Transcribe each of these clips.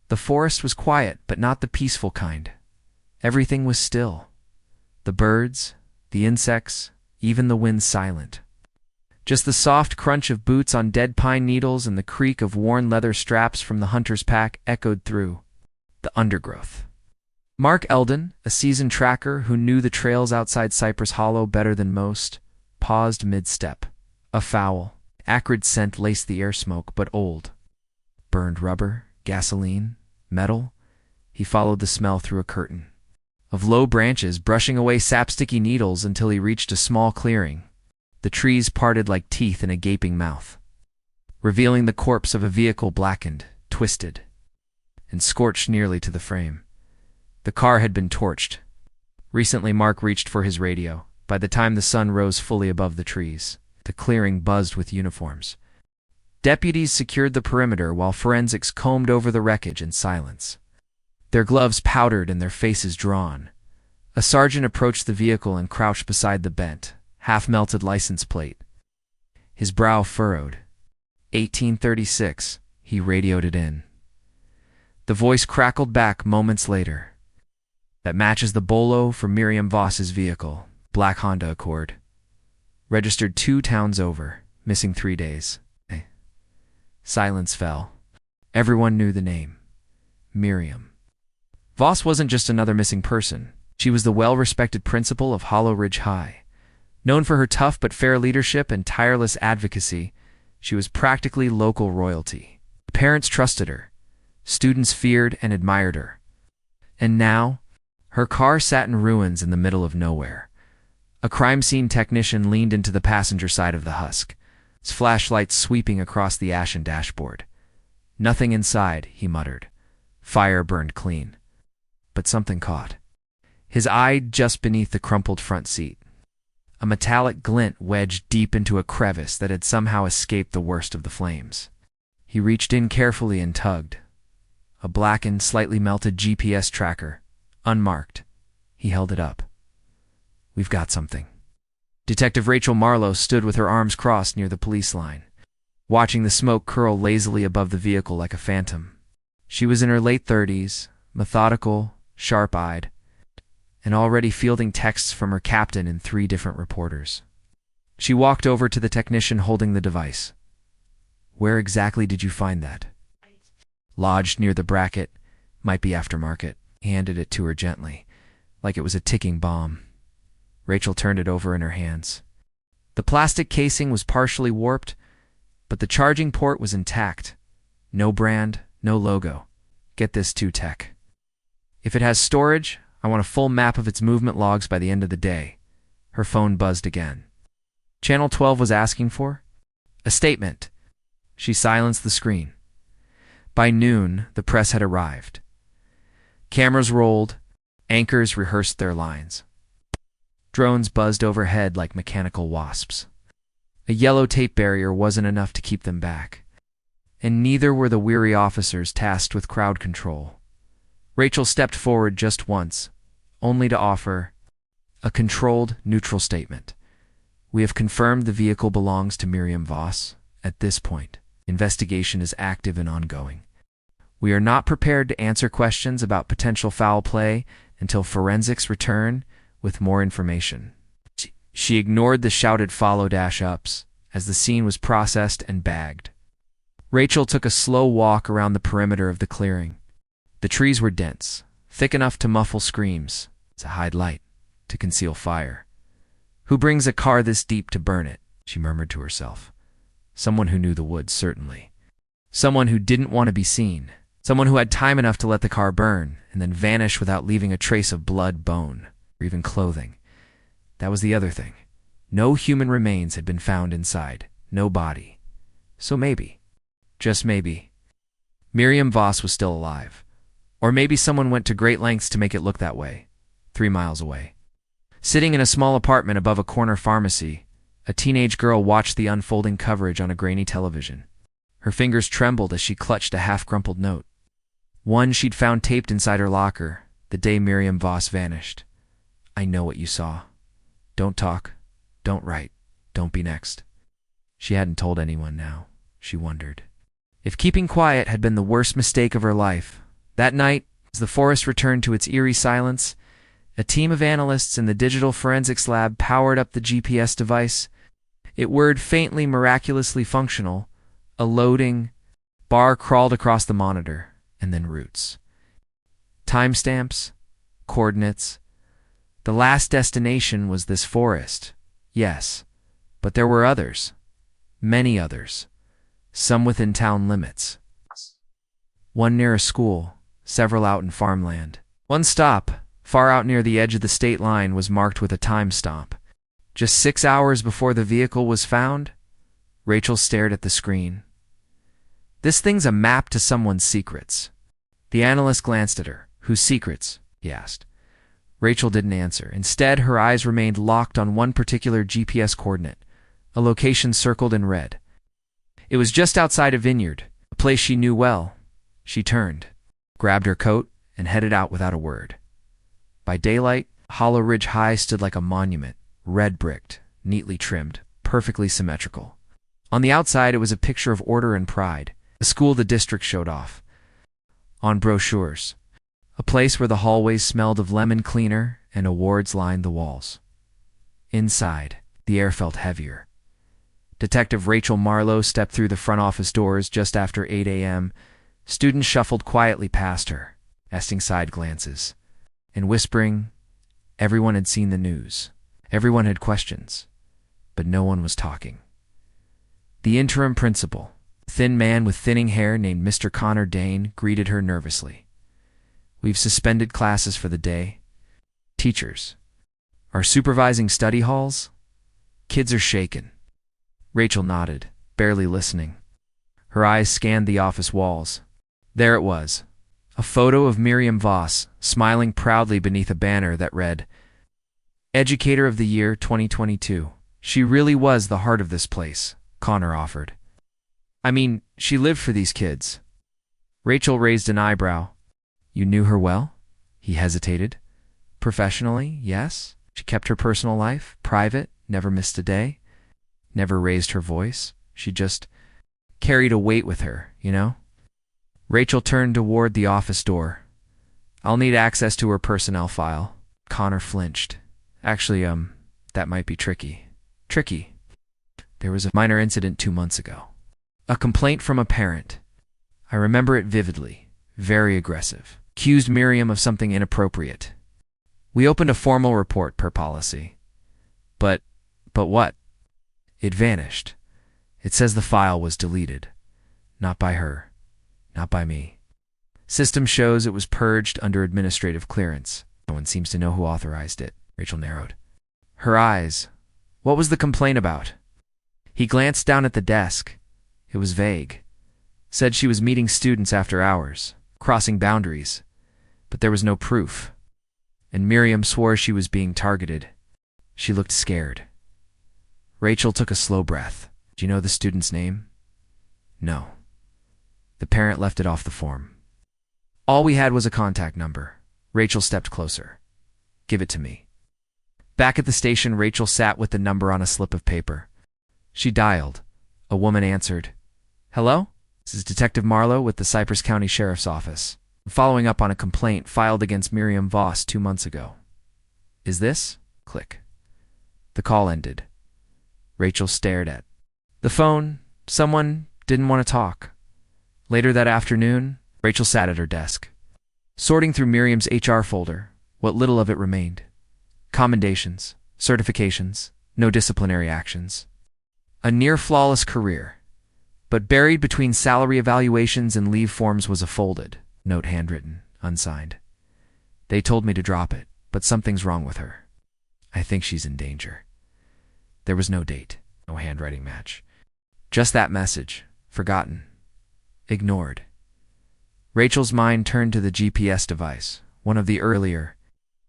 The forest was quiet, but not the peaceful kind. Everything was still. The birds, the insects, even the wind silent. Just the soft crunch of boots on dead pine needles and the creak of worn leather straps from the hunter's pack echoed through the undergrowth. Mark Eldon, a seasoned tracker who knew the trails outside Cypress Hollow better than most, paused mid-step. A foul, acrid scent laced the air smoke, but old. Burned rubber, gasoline, metal. He followed the smell through a curtain of low branches, brushing away sap-sticky needles until he reached a small clearing. The trees parted like teeth in a gaping mouth, revealing the corpse of a vehicle blackened, twisted, and scorched nearly to the frame. The car had been torched. Recently, Mark reached for his radio. By the time the sun rose fully above the trees, the clearing buzzed with uniforms. Deputies secured the perimeter while forensics combed over the wreckage in silence, their gloves powdered and their faces drawn. A sergeant approached the vehicle and crouched beside the bent, half-melted license plate. His brow furrowed. 1836, he radioed it in. The voice crackled back moments later. That matches the bolo for Miriam Voss's vehicle, black Honda Accord. Registered 2 towns over, missing 3 days. Silence fell. Everyone knew the name. Miriam. Voss wasn't just another missing person. She was the well-respected principal of Hollow Ridge High. Known for her tough but fair leadership and tireless advocacy, she was practically local royalty. Parents trusted her. Students feared and admired her. And now, her car sat in ruins in the middle of nowhere. A crime scene technician leaned into the passenger side of the Husk, his flashlight sweeping across the ashen dashboard. Nothing inside, he muttered. Fire burned clean. But something caught his eye just beneath the crumpled front seat. A metallic glint wedged deep into a crevice that had somehow escaped the worst of the flames. He reached in carefully and tugged. A blackened, slightly melted GPS tracker, unmarked. He held it up. We've got something. Detective Rachel Marlowe stood with her arms crossed near the police line, watching the smoke curl lazily above the vehicle like a phantom. She was in her late 30s, methodical, sharp-eyed, and already fielding texts from her captain and 3 different reporters. She walked over to the technician holding the device. Where exactly did you find that? Lodged near the bracket, might be aftermarket. He handed it to her gently, like it was a ticking bomb. Rachel turned it over in her hands. The plastic casing was partially warped, but the charging port was intact. No brand, no logo. Get this too, Tech. If it has storage, I want a full map of its movement logs by the end of the day. Her phone buzzed again. Channel 12 was asking for a statement. She silenced the screen. By noon, the press had arrived. Cameras rolled, anchors rehearsed their lines. Drones buzzed overhead like mechanical wasps. A yellow tape barrier wasn't enough to keep them back, and neither were the weary officers tasked with crowd control. Rachel stepped forward just once, only to offer a controlled, neutral statement. We have confirmed the vehicle belongs to Miriam Voss. At this point, investigation is active and ongoing. We are not prepared to answer questions about potential foul play until forensics return with more information. She ignored the shouted follow-ups as the scene was processed and bagged. Rachel took a slow walk around the perimeter of the clearing. The trees were dense, thick enough to muffle screams, to hide light, to conceal fire. Who brings a car this deep to burn it? She murmured to herself. Someone who knew the woods, certainly. Someone who didn't want to be seen. Someone who had time enough to let the car burn and then vanish without leaving a trace of blood, bone, or even clothing. That was the other thing. No human remains had been found inside. No body. So maybe, just maybe, Miriam Voss was still alive. Or maybe someone went to great lengths to make it look that way, 3 miles away. Sitting in a small apartment above a corner pharmacy, a teenage girl watched the unfolding coverage on a grainy television. Her fingers trembled as she clutched a half-crumpled note. One she'd found taped inside her locker, the day Miriam Voss vanished. I know what you saw. Don't talk. Don't write. Don't be next. She hadn't told anyone now, she wondered. If keeping quiet had been the worst mistake of her life, That night, as the forest returned to its eerie silence, a team of analysts in the digital forensics lab powered up the GPS device. It whirred faintly, miraculously functional. A loading bar crawled across the monitor, and then roots. Timestamps, coordinates. The last destination was this forest. Yes, but there were others. Many others. Some within town limits. One near a school, several out in farmland. One stop, far out near the edge of the state line, was marked with a time stamp. Just 6 hours before the vehicle was found, Rachel stared at the screen. This thing's a map to someone's secrets. The analyst glanced at her. Whose secrets? He asked. Rachel didn't answer. Instead, her eyes remained locked on one particular GPS coordinate, a location circled in red. It was just outside a vineyard, a place she knew well. She turned, grabbed her coat, and headed out without a word. By daylight, Hollow Ridge High stood like a monument, red-bricked, neatly trimmed, perfectly symmetrical. On the outside, it was a picture of order and pride, a school the district showed off. On brochures, a place where the hallways smelled of lemon cleaner and awards lined the walls. Inside, the air felt heavier. Detective Rachel Marlowe stepped through the front office doors just after 8 a.m. Students shuffled quietly past her, casting side glances, and whispering. Everyone had seen the news. Everyone had questions, but no one was talking. The interim principal, a thin man with thinning hair named Mr. Connor Dane, greeted her nervously. We've suspended classes for the day. Teachers are supervising study halls. Kids are shaken. Rachel nodded, barely listening. Her eyes scanned the office walls. There it was, a photo of Miriam Voss, smiling proudly beneath a banner that read, Educator of the Year 2022. She really was the heart of this place, Connor offered. I mean, she lived for these kids. Rachel raised an eyebrow. You knew her well? He hesitated. Professionally, yes. She kept her personal life private, never missed a day, never raised her voice. She just carried a weight with her, you know? Rachel turned toward the office door. I'll need access to her personnel file. Connor flinched. Actually, that might be tricky. Tricky. There was a minor incident 2 months ago. A complaint from a parent. I remember it vividly. Very aggressive. Accused Miriam of something inappropriate. We opened a formal report per policy. But what? It vanished. It says the file was deleted. Not by her. Not by me. System shows it was purged under administrative clearance. No one seems to know who authorized it. Rachel narrowed her eyes. What was the complaint about? He glanced down at the desk. It was vague. Said she was meeting students after hours, crossing boundaries. But there was no proof. And Miriam swore she was being targeted. She looked scared. Rachel took a slow breath. Do you know the student's name? No. The parent left it off the form. All we had was a contact number. Rachel stepped closer. Give it to me. Back at the station, Rachel sat with the number on a slip of paper. She dialed. A woman answered. Hello? This is Detective Marlowe with the Cypress County Sheriff's Office. I'm following up on a complaint filed against Miriam Voss 2 months ago. Is this? Click. The call ended. Rachel stared at the phone. Someone didn't want to talk. Later that afternoon, Rachel sat at her desk, sorting through Miriam's HR folder, what little of it remained. Commendations, certifications, no disciplinary actions. A near-flawless career. But buried between salary evaluations and leave forms was a folded note, handwritten, unsigned. They told me to drop it, but something's wrong with her. I think she's in danger. There was no date, no handwriting match. Just that message, forgotten, ignored. Rachel's mind turned to the GPS device. One of the earlier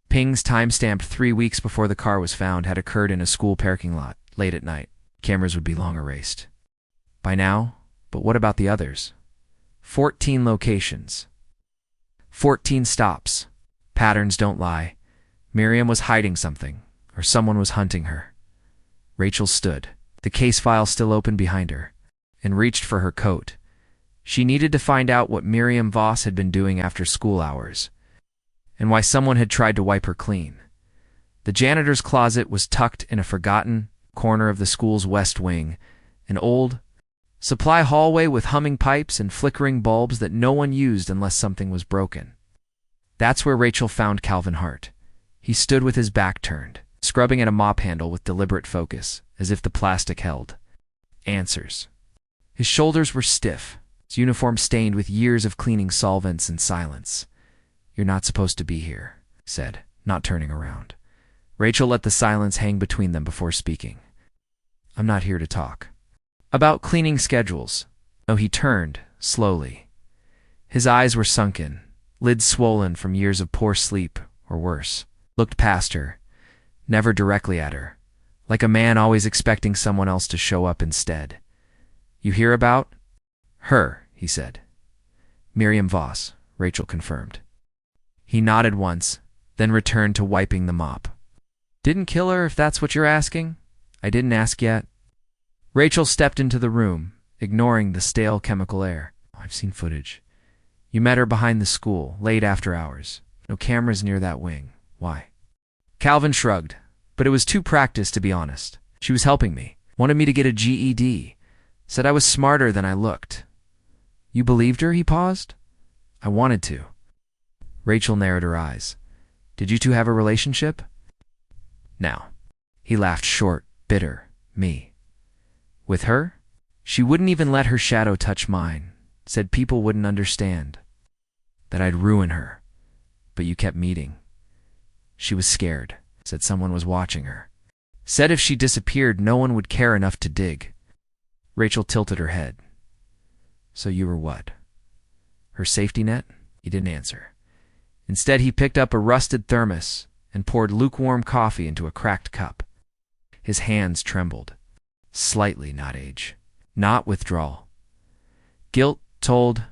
pings, timestamped 3 weeks before the car was found, had occurred in a school parking lot, late at night. Cameras would be long erased by now, but what about the others? 14 locations. 14 stops. Patterns don't lie. Miriam was hiding something, or someone was hunting her. Rachel stood, the case file still open behind her, and reached for her coat. She needed to find out what Miriam Voss had been doing after school hours, and why someone had tried to wipe her clean. The janitor's closet was tucked in a forgotten corner of the school's west wing, an old supply hallway with humming pipes and flickering bulbs that no one used unless something was broken. That's where Rachel found Calvin Hart. He stood with his back turned, scrubbing at a mop handle with deliberate focus, as if the plastic held answers. His shoulders were stiff, his uniform stained with years of cleaning solvents and silence. "You're not supposed to be here," he said, not turning around. Rachel let the silence hang between them before speaking. "I'm not here to talk about cleaning schedules." No, he turned, slowly. His eyes were sunken, lids swollen from years of poor sleep, or worse. Looked past her, never directly at her, like a man always expecting someone else to show up instead. "You hear about her," he said. "Miriam Voss," Rachel confirmed. He nodded once, then returned to wiping the mop. "Didn't kill her, if that's what you're asking?" "I didn't ask yet." Rachel stepped into the room, ignoring the stale chemical air. "I've seen footage. You met her behind the school, late after hours. No cameras near that wing. Why?" Calvin shrugged, but it was too practiced to be honest. "She was helping me, wanted me to get a GED, said I was smarter than I looked." "You believed her?" He paused. "I wanted to." Rachel narrowed her eyes. "Did you two have a relationship?" "No." He laughed short, bitter. "Me. With her? She wouldn't even let her shadow touch mine. Said people wouldn't understand. That I'd ruin her. But you kept meeting. She was scared. Said someone was watching her. Said if she disappeared, no one would care enough to dig." Rachel tilted her head. "So you were what? Her safety net?" He didn't answer. Instead, he picked up a rusted thermos and poured lukewarm coffee into a cracked cup. His hands trembled. Slightly, not age. Not withdrawal. "Guilt told.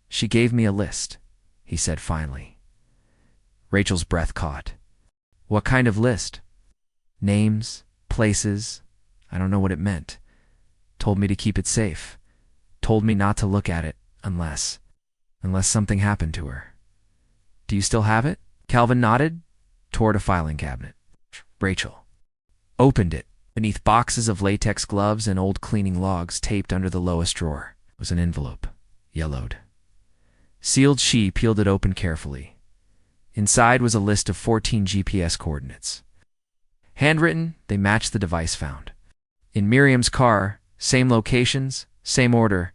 She gave me a list," he said finally. Rachel's breath caught. "What kind of list?" "Names, places. I don't know what it meant. Told me to keep it safe. Told me not to look at it unless something happened to her." "Do you still have it?" Calvin nodded, toward a filing cabinet. Rachel opened it. Beneath boxes of latex gloves and old cleaning logs taped under the lowest drawer was an envelope, yellowed. Sealed, she peeled it open carefully. Inside was a list of 14 GPS coordinates. Handwritten, they matched the device found. In Miriam's car, same locations, same order,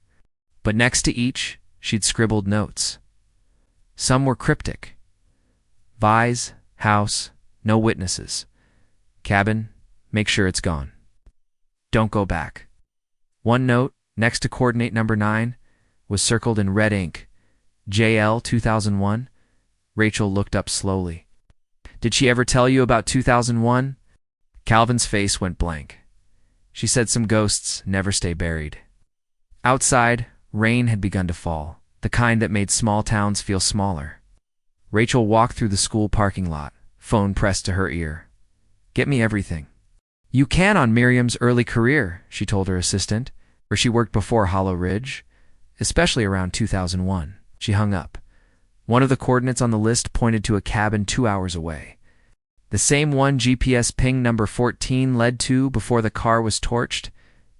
but next to each, she'd scribbled notes. Some were cryptic. Vise, house, no witnesses. Cabin, make sure it's gone. Don't go back. One note, next to coordinate number 9, was circled in red ink. JL 2001. Rachel looked up slowly. "Did she ever tell you about 2001? Calvin's face went blank. "She said some ghosts never stay buried." Outside, rain had begun to fall, the kind that made small towns feel smaller. Rachel walked through the school parking lot, phone pressed to her ear. "Get me everything you can on Miriam's early career," she told her assistant, where she worked before Hollow Ridge, especially around 2001. She hung up. One of the coordinates on the list pointed to a cabin 2 hours away. The same one GPS ping number 14 led to before the car was torched.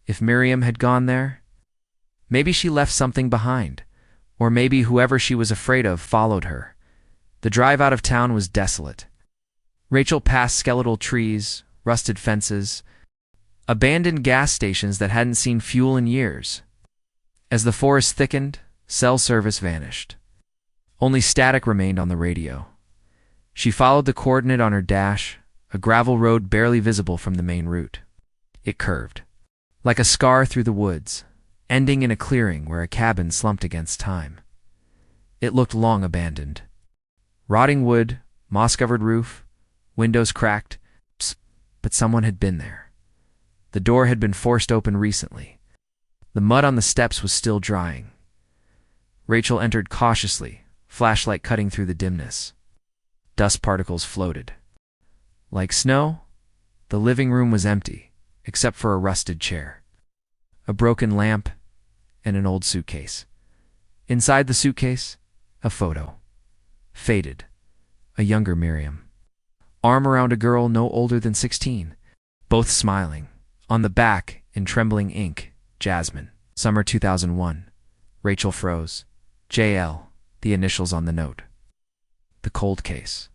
If Miriam had gone there, maybe she left something behind, or maybe whoever she was afraid of followed her. The drive out of town was desolate. Rachel passed skeletal trees, rusted fences, abandoned gas stations that hadn't seen fuel in years. As the forest thickened, cell service vanished. Only static remained on the radio. She followed the coordinate on her dash, a gravel road barely visible from the main route. It curved, like a scar through the woods, ending in a clearing where a cabin slumped against time. It looked long abandoned. Rotting wood, moss-covered roof, windows cracked, but someone had been there. The door had been forced open recently. The mud on the steps was still drying. Rachel entered cautiously, flashlight cutting through the dimness. Dust particles floated. Like snow, the living room was empty, except for a rusted chair, a broken lamp, and an old suitcase. Inside the suitcase, a photo. Faded. A younger Miriam. Arm around a girl no older than 16. Both smiling. On the back, in trembling ink, Jasmine. Summer 2001. Rachel froze. JL, the initials on the note. The cold case.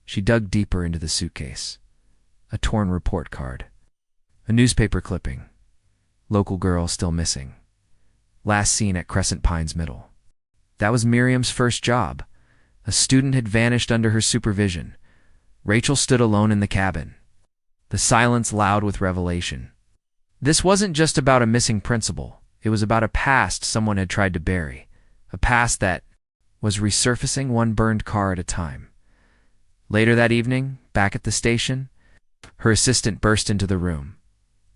She dug deeper into the suitcase. A torn report card. A newspaper clipping. Local girl still missing. Last seen at Crescent Pines Middle. That was Miriam's first job. A student had vanished under her supervision. Rachel stood alone in the cabin. The silence loud with revelation. This wasn't just about a missing principal. It was about a past someone had tried to bury. A past that was resurfacing one burned car at a time. Later that evening, back at the station, her assistant burst into the room.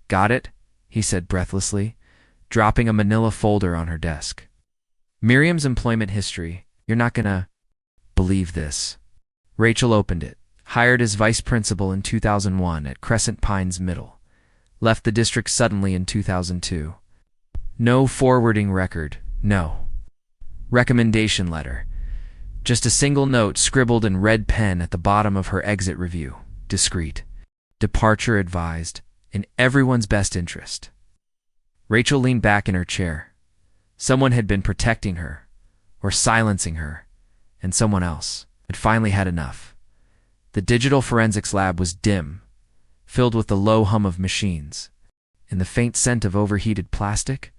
"Got it?" he said breathlessly, dropping a manila folder on her desk. Miriam's employment history. You're not gonna believe this. Rachel opened it. Hired as vice principal in 2001 at Crescent Pines Middle. Left the district suddenly in 2002. No forwarding record. No recommendation letter. Just a single note scribbled in red pen at the bottom of her exit review. Discreet. Departure advised. In everyone's best interest. Rachel leaned back in her chair. Someone had been protecting her, or silencing her, and someone else had finally had enough. The digital forensics lab was dim, filled with the low hum of machines, and the faint scent of overheated plastic.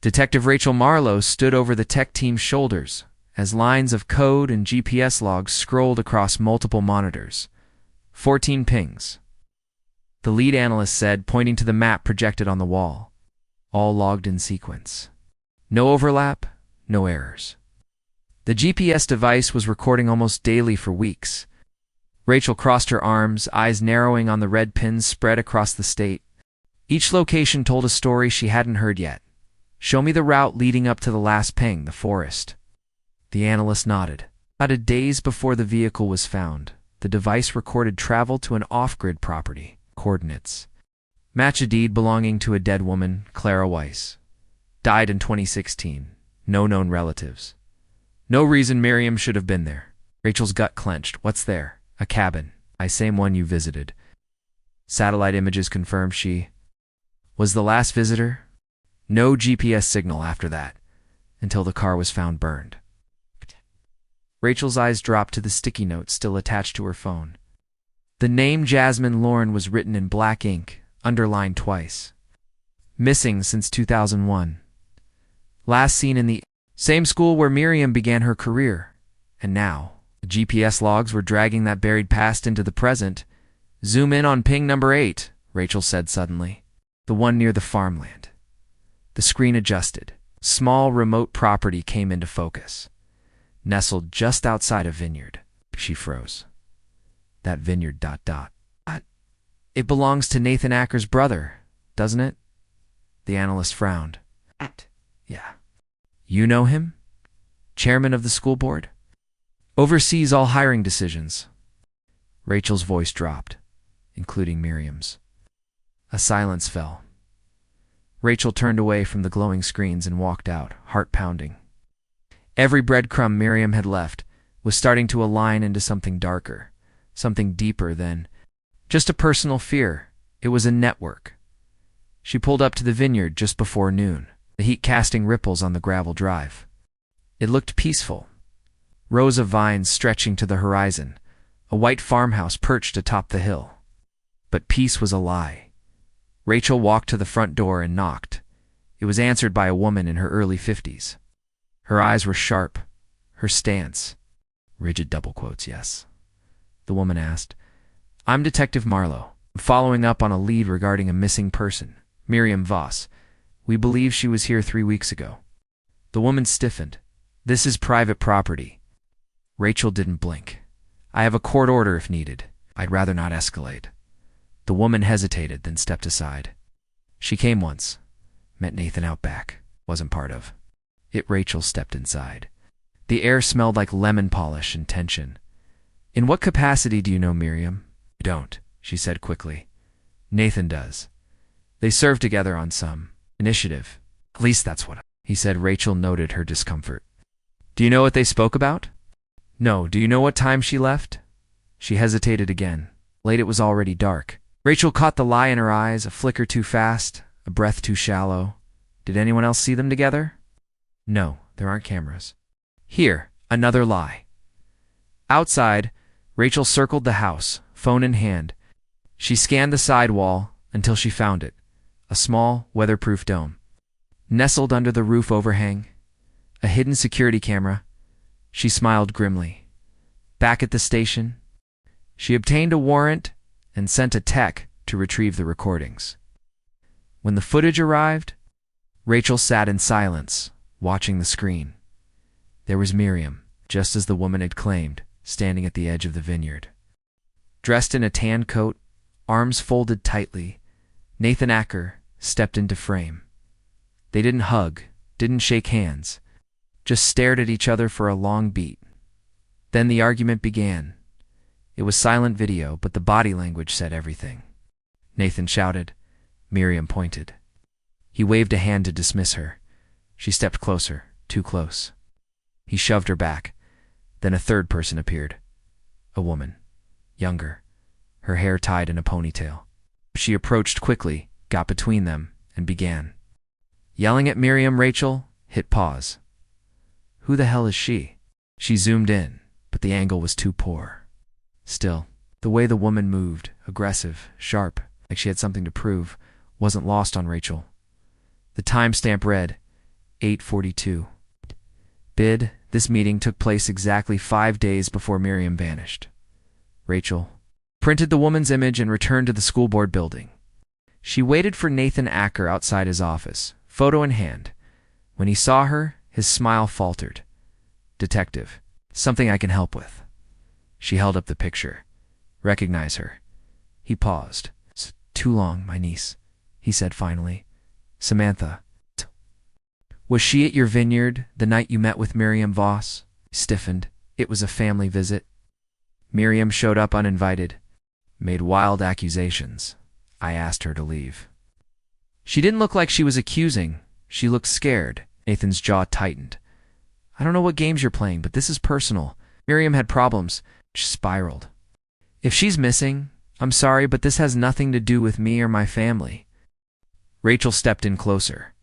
Detective Rachel Marlowe stood over the tech team's shoulders as lines of code and GPS logs scrolled across multiple monitors. 14 pings. The lead analyst said, pointing to the map projected on the wall. All logged in sequence. No overlap, no errors. The GPS device was recording almost daily for weeks. Rachel crossed her arms, eyes narrowing on the red pins spread across the state. Each location told a story she hadn't heard yet. Show me the route leading up to the last ping, the forest. The analyst nodded. About days before the vehicle was found, the device recorded travel to an off-grid property. Coordinates. Match a deed belonging to a dead woman, Clara Weiss. Died in 2016. No known relatives. No reason Miriam should have been there. Rachel's gut clenched. What's there? A cabin. Same one you visited. Satellite images confirm she was the last visitor. No GPS signal after that, until the car was found burned. Rachel's eyes dropped to the sticky note still attached to her phone. The name Jasmine Lorne was written in black ink, underlined twice. Missing since 2001. Last seen in the same school where Miriam began her career. And now, the GPS logs were dragging that buried past into the present. Zoom in on ping number 8, Rachel said suddenly. The one near the farmland. The screen adjusted. Small remote property came into focus. Nestled just outside a vineyard. She froze. That vineyard ... It belongs to Nathan Acker's brother, doesn't it? The analyst frowned. Yeah. You know him? Chairman of the school board? Oversees all hiring decisions. Rachel's voice dropped, including Miriam's. A silence fell. Rachel turned away from the glowing screens and walked out, heart pounding. Every breadcrumb Miriam had left was starting to align into something darker. Something deeper than just a personal fear. It was a network. She pulled up to the vineyard just before noon, the heat casting ripples on the gravel drive. It looked peaceful. Rows of vines stretching to the horizon, a white farmhouse perched atop the hill. But peace was a lie. Rachel walked to the front door and knocked. It was answered by a woman in her early 50s. Her eyes were sharp, her stance. Rigid double quotes, yes. The woman asked, I'm Detective Marlowe. I'm following up on a lead regarding a missing person, Miriam Voss. We believe she was here 3 weeks ago. The woman stiffened. This is private property. Rachel didn't blink. I have a court order if needed. I'd rather not escalate. The woman hesitated, then stepped aside. She came once. Met Nathan out back. Wasn't part of it. Rachel stepped inside. The air smelled like lemon polish and tension. In what capacity do you know Miriam? You don't, she said quickly. Nathan does. They served together on some initiative. At least that's what he he said. Rachel noted her discomfort. Do you know what they spoke about? No. Do you know what time she left? She hesitated again. Late. It was already dark. Rachel caught the lie in her eyes, a flicker too fast, a breath too shallow. Did anyone else see them together? No, there aren't cameras. Here, another lie. Outside, Rachel circled the house, phone in hand. She scanned the side wall until she found it, a small, weatherproof dome. Nestled under the roof overhang, a hidden security camera. She smiled grimly. Back at the station, she obtained a warrant and sent a tech to retrieve the recordings. When the footage arrived, Rachel sat in silence, watching the screen. There was Miriam, just as the woman had claimed, standing at the edge of the vineyard. Dressed in a tan coat, arms folded tightly, Nathan Acker stepped into frame. They didn't hug, didn't shake hands, just stared at each other for a long beat. Then the argument began. It was silent video, but the body language said everything. Nathan shouted. Miriam pointed. He waved a hand to dismiss her. She stepped closer, too close. He shoved her back. Then a third person appeared. A woman, younger, her hair tied in a ponytail. She approached quickly, got between them, and began. Yelling at Miriam, Rachel hit pause. Who the hell is she? She zoomed in, but the angle was too poor. Still, the way the woman moved, aggressive, sharp, like she had something to prove, wasn't lost on Rachel. The timestamp read, 8:42. Bid, this meeting took place exactly 5 days before Miriam vanished. Rachel printed the woman's image and returned to the school board building. She waited for Nathan Acker outside his office, photo in hand. When he saw her, his smile faltered. Detective, something I can help with. She held up the picture. Recognize her. He paused. It's too long, my niece, he said finally. Samantha. Was she at your vineyard the night you met with Miriam Voss? Stiffened. It was a family visit. Miriam showed up uninvited. Made wild accusations. I asked her to leave. She didn't look like she was accusing. She looked scared. Nathan's jaw tightened. I don't know what games you're playing, but this is personal. Miriam had problems. She spiraled. If she's missing, I'm sorry, but this has nothing to do with me or my family. Rachel stepped in closer.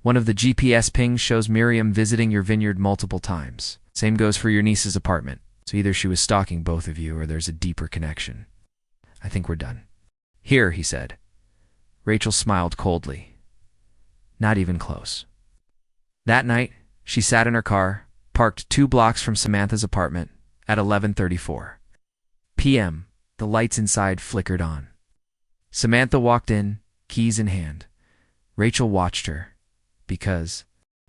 One of the GPS pings shows Miriam visiting your vineyard multiple times. Same goes for your niece's apartment. So either she was stalking both of you or there's a deeper connection. I think we're done. Here, he said. Rachel smiled coldly. Not even close. That night, she sat in her car, parked 2 blocks from Samantha's apartment, at 11:34 p.m., the lights inside flickered on. Samantha walked in, keys in hand. Rachel watched her, because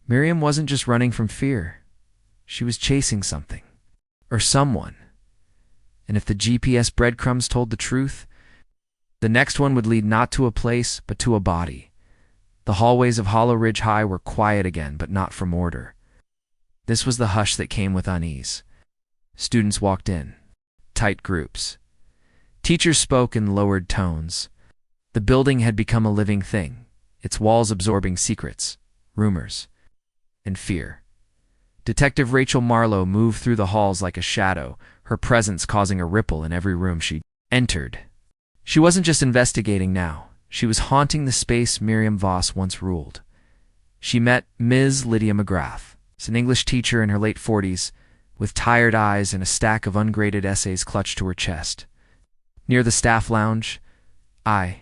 Miriam wasn't just running from fear. She was chasing something, or someone. And if the GPS breadcrumbs told the truth, the next one would lead not to a place, but to a body. The hallways of Hollow Ridge High were quiet again, but not from order. This was the hush that came with unease. Students walked in, tight groups. Teachers spoke in lowered tones. The building had become a living thing, its walls absorbing secrets, rumors, and fear. Detective Rachel Marlowe moved through the halls like a shadow, her presence causing a ripple in every room she entered. She wasn't just investigating now. She was haunting the space Miriam Voss once ruled. She met Ms. Lydia McGrath, an English teacher in her late 40s, with tired eyes and a stack of ungraded essays clutched to her chest. Near the staff lounge, I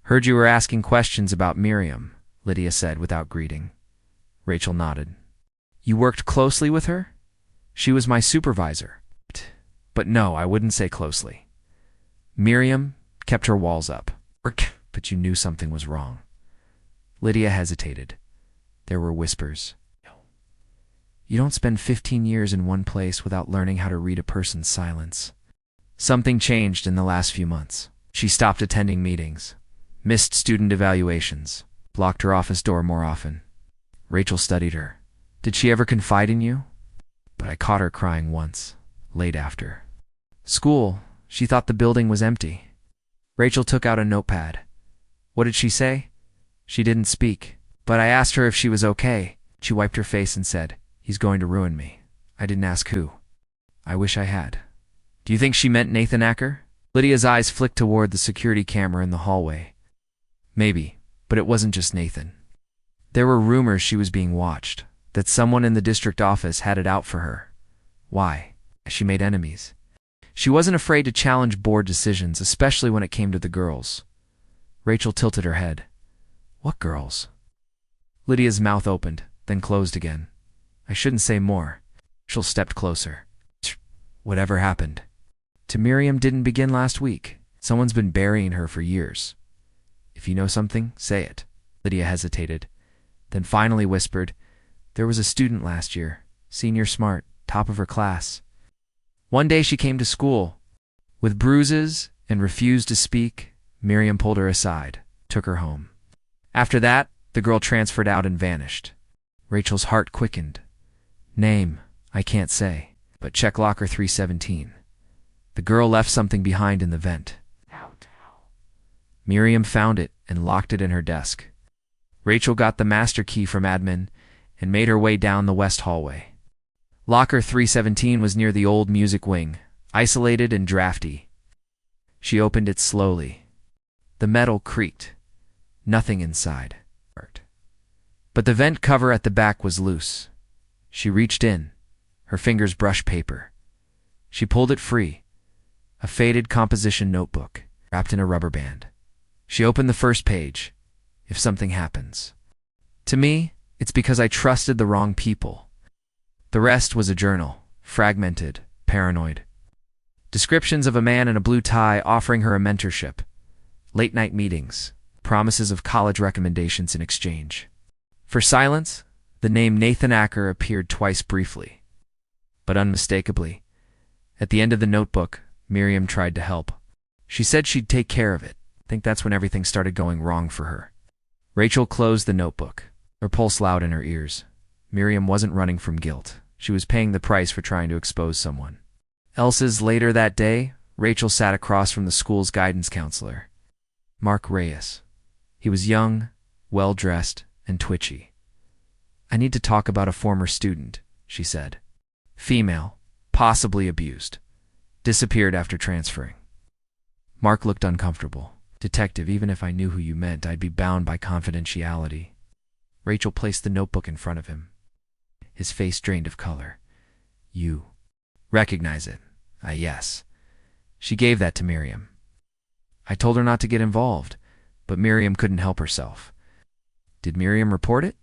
heard you were asking questions about Miriam, Lydia said without greeting. Rachel nodded. You worked closely with her? She was my supervisor. But no, I wouldn't say closely. Miriam kept her walls up. But you knew something was wrong. Lydia hesitated. There were whispers. You don't spend 15 years in one place without learning how to read a person's silence. Something changed in the last few months. She stopped attending meetings, missed student evaluations, locked her office door more often. Rachel studied her. Did she ever confide in you? But I caught her crying once, late after school. She thought the building was empty. Rachel took out a notepad. What did she say? She didn't speak. But I asked her if she was okay. She wiped her face and said, "He's going to ruin me." I didn't ask who. I wish I had. Do you think she meant Nathan Acker? Lydia's eyes flicked toward the security camera in the hallway. Maybe, but it wasn't just Nathan. There were rumors she was being watched, that someone in the district office had it out for her. Why? She made enemies. She wasn't afraid to challenge board decisions, especially when it came to the girls. Rachel tilted her head. What girls? Lydia's mouth opened, then closed again. I shouldn't say more. Rachel stepped closer. Whatever happened to Miriam didn't begin last week. Someone's been burying her for years. If you know something, say it. Lydia hesitated, then finally whispered, there was a student last year, senior smart, top of her class. One day she came to school with bruises and refused to speak. Miriam pulled her aside, took her home. After that, the girl transferred out and vanished. Rachel's heart quickened. Name, I can't say, but check locker 317. The girl left something behind in the vent. Miriam found it and locked it in her desk. Rachel got the master key from admin and made her way down the west hallway. Locker 317 was near the old music wing, isolated and drafty. She opened it slowly. The metal creaked. Nothing inside. But the vent cover at the back was loose. She reached in. Her fingers brushed paper. She pulled it free. A faded composition notebook, wrapped in a rubber band. She opened the first page. If something happens. To me, it's because I trusted the wrong people. The rest was a journal, fragmented, paranoid. Descriptions of a man in a blue tie offering her a mentorship. Late-night meetings. Promises of college recommendations in exchange. For silence, the name Nathan Acker appeared twice briefly, but unmistakably. At the end of the notebook, Miriam tried to help. She said she'd take care of it. I think that's when everything started going wrong for her. Rachel closed the notebook, her pulse loud in her ears. Miriam wasn't running from guilt. She was paying the price for trying to expose someone. Later that day, Rachel sat across from the school's guidance counselor, Mark Reyes. He was young, well-dressed, and twitchy. I need to talk about a former student, she said. Female, possibly abused. Disappeared after transferring. Mark looked uncomfortable. Detective, even if I knew who you meant, I'd be bound by confidentiality. Rachel placed the notebook in front of him. His face drained of color. You recognize it? Yes. She gave that to Miriam. I told her not to get involved, but Miriam couldn't help herself. Did Miriam report it?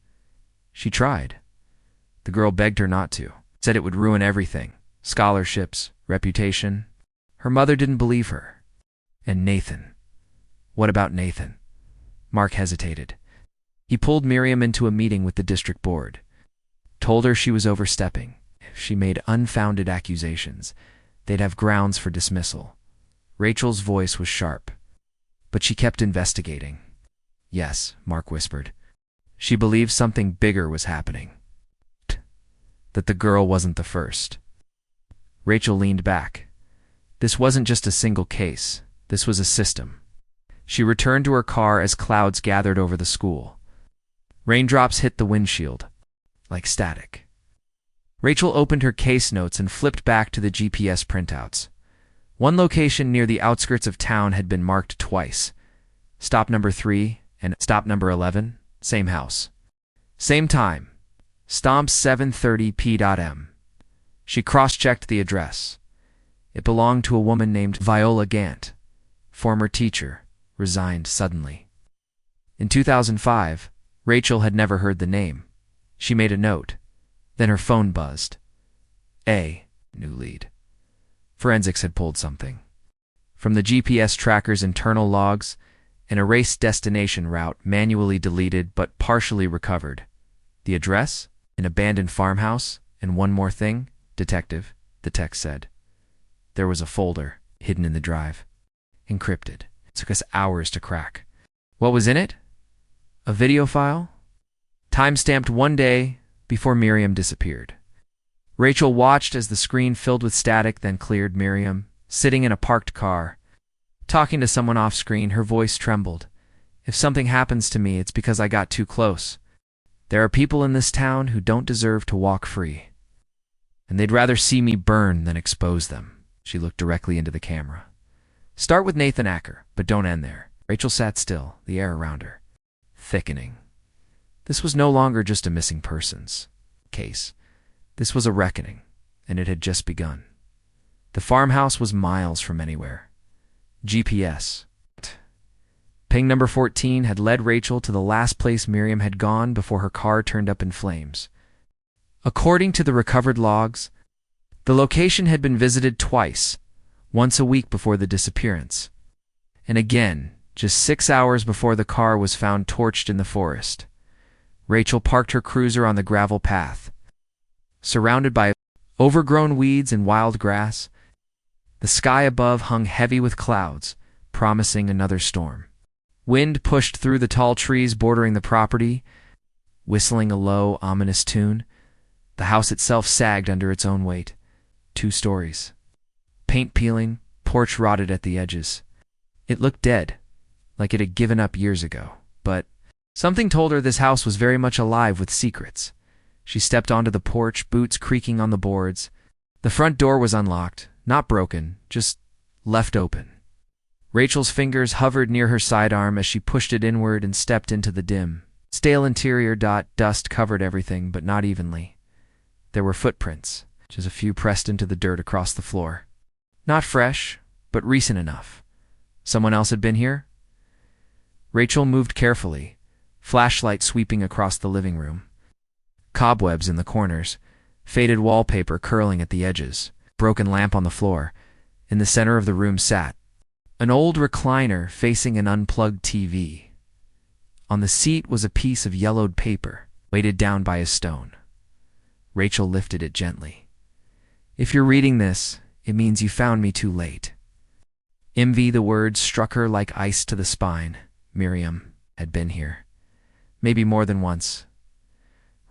She tried. The girl begged her not to, said it would ruin everything, scholarships, reputation. Her mother didn't believe her. And Nathan. What about Nathan? Mark hesitated. He pulled Miriam into a meeting with the district board. Told her she was overstepping. If she made unfounded accusations, they'd have grounds for dismissal. Rachel's voice was sharp, but she kept investigating. Yes, Mark whispered. She believed something bigger was happening. That the girl wasn't the first. Rachel leaned back. This wasn't just a single case. This was a system. She returned to her car as clouds gathered over the school. Raindrops hit the windshield, like static. Rachel opened her case notes and flipped back to the GPS printouts. One location near the outskirts of town had been marked twice. Stop number 3 and stop number 11, same house. Same time. Stomp 7:30 p.m. She cross-checked the address. It belonged to a woman named Viola Gant, former teacher, resigned suddenly. In 2005, Rachel had never heard the name. She made a note. Then her phone buzzed. New lead. Forensics had pulled something. From the GPS tracker's internal logs, an erased destination route manually deleted but partially recovered. The address? An abandoned farmhouse? And one more thing, detective, the text said. There was a folder, hidden in the drive. Encrypted. It took us hours to crack. What was in it? A video file? Time-stamped one day before Miriam disappeared. Rachel watched as the screen filled with static, then cleared. Miriam, sitting in a parked car, talking to someone off-screen, her voice trembled. If something happens to me, it's because I got too close. There are people in this town who don't deserve to walk free, and they'd rather see me burn than expose them. She looked directly into the camera. Start with Nathan Acker, but don't end there. Rachel sat still, the air around her thickening. This was no longer just a missing persons case. This was a reckoning, and it had just begun. The farmhouse was miles from anywhere. GPS. Ping number 14 had led Rachel to the last place Miriam had gone before her car turned up in flames. According to the recovered logs, the location had been visited twice, once a week before the disappearance, and again just 6 hours before the car was found torched in the forest. Rachel parked her cruiser on the gravel path. Surrounded by overgrown weeds and wild grass, the sky above hung heavy with clouds, promising another storm. Wind pushed through the tall trees bordering the property, whistling a low, ominous tune. The house itself sagged under its own weight. 2 stories. Paint peeling, porch rotted at the edges. It looked dead, like it had given up years ago. But something told her this house was very much alive with secrets. She stepped onto the porch, boots creaking on the boards. The front door was unlocked, not broken, just left open. Rachel's fingers hovered near her sidearm as she pushed it inward and stepped into the dim, stale interior. Dust covered everything, but not evenly. There were footprints, just a few pressed into the dirt across the floor. Not fresh, but recent enough. Someone else had been here? Rachel moved carefully, flashlight sweeping across the living room. Cobwebs in the corners, faded wallpaper curling at the edges, broken lamp on the floor. In the center of the room sat an old recliner facing an unplugged TV. On the seat was a piece of yellowed paper, weighted down by a stone. Rachel lifted it gently. If you're reading this, it means you found me too late. MV, the words struck her like ice to the spine. Miriam had been here. Maybe more than once.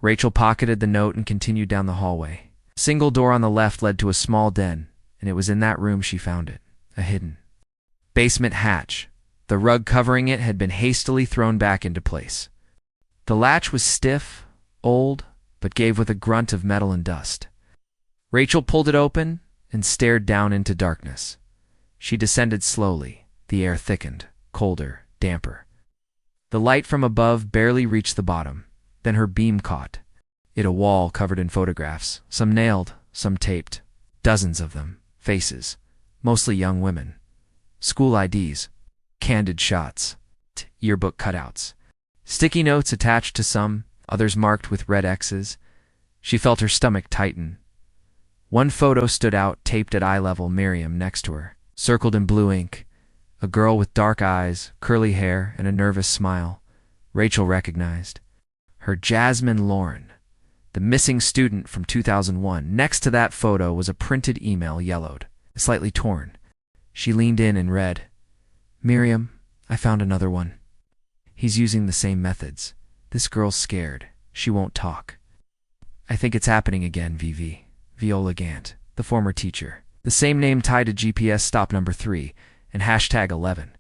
Rachel pocketed the note and continued down the hallway. A single door on the left led to a small den, and it was in that room she found it, a hidden basement hatch. The rug covering it had been hastily thrown back into place. The latch was stiff, old, but gave with a grunt of metal and dust. Rachel pulled it open and stared down into darkness. She descended slowly. The air thickened, colder, damper. The light from above barely reached the bottom. Then her beam caught it, a wall covered in photographs, some nailed, some taped. Dozens of them, faces, mostly young women. School IDs, candid shots, yearbook cutouts. Sticky notes attached to some, others marked with red X's. She felt her stomach tighten. One photo stood out, taped at eye level, Miriam next to her, circled in blue ink. A girl with dark eyes, curly hair, and a nervous smile. Rachel recognized her. Jasmine Lauren, the missing student from 2001. Next to that photo was a printed email, yellowed, slightly torn. She leaned in and read, Miriam, I found another one. He's using the same methods. This girl's scared. She won't talk. I think it's happening again, VV. Viola Gant, the former teacher. The same name tied to GPS stop number 3 and hashtag 11.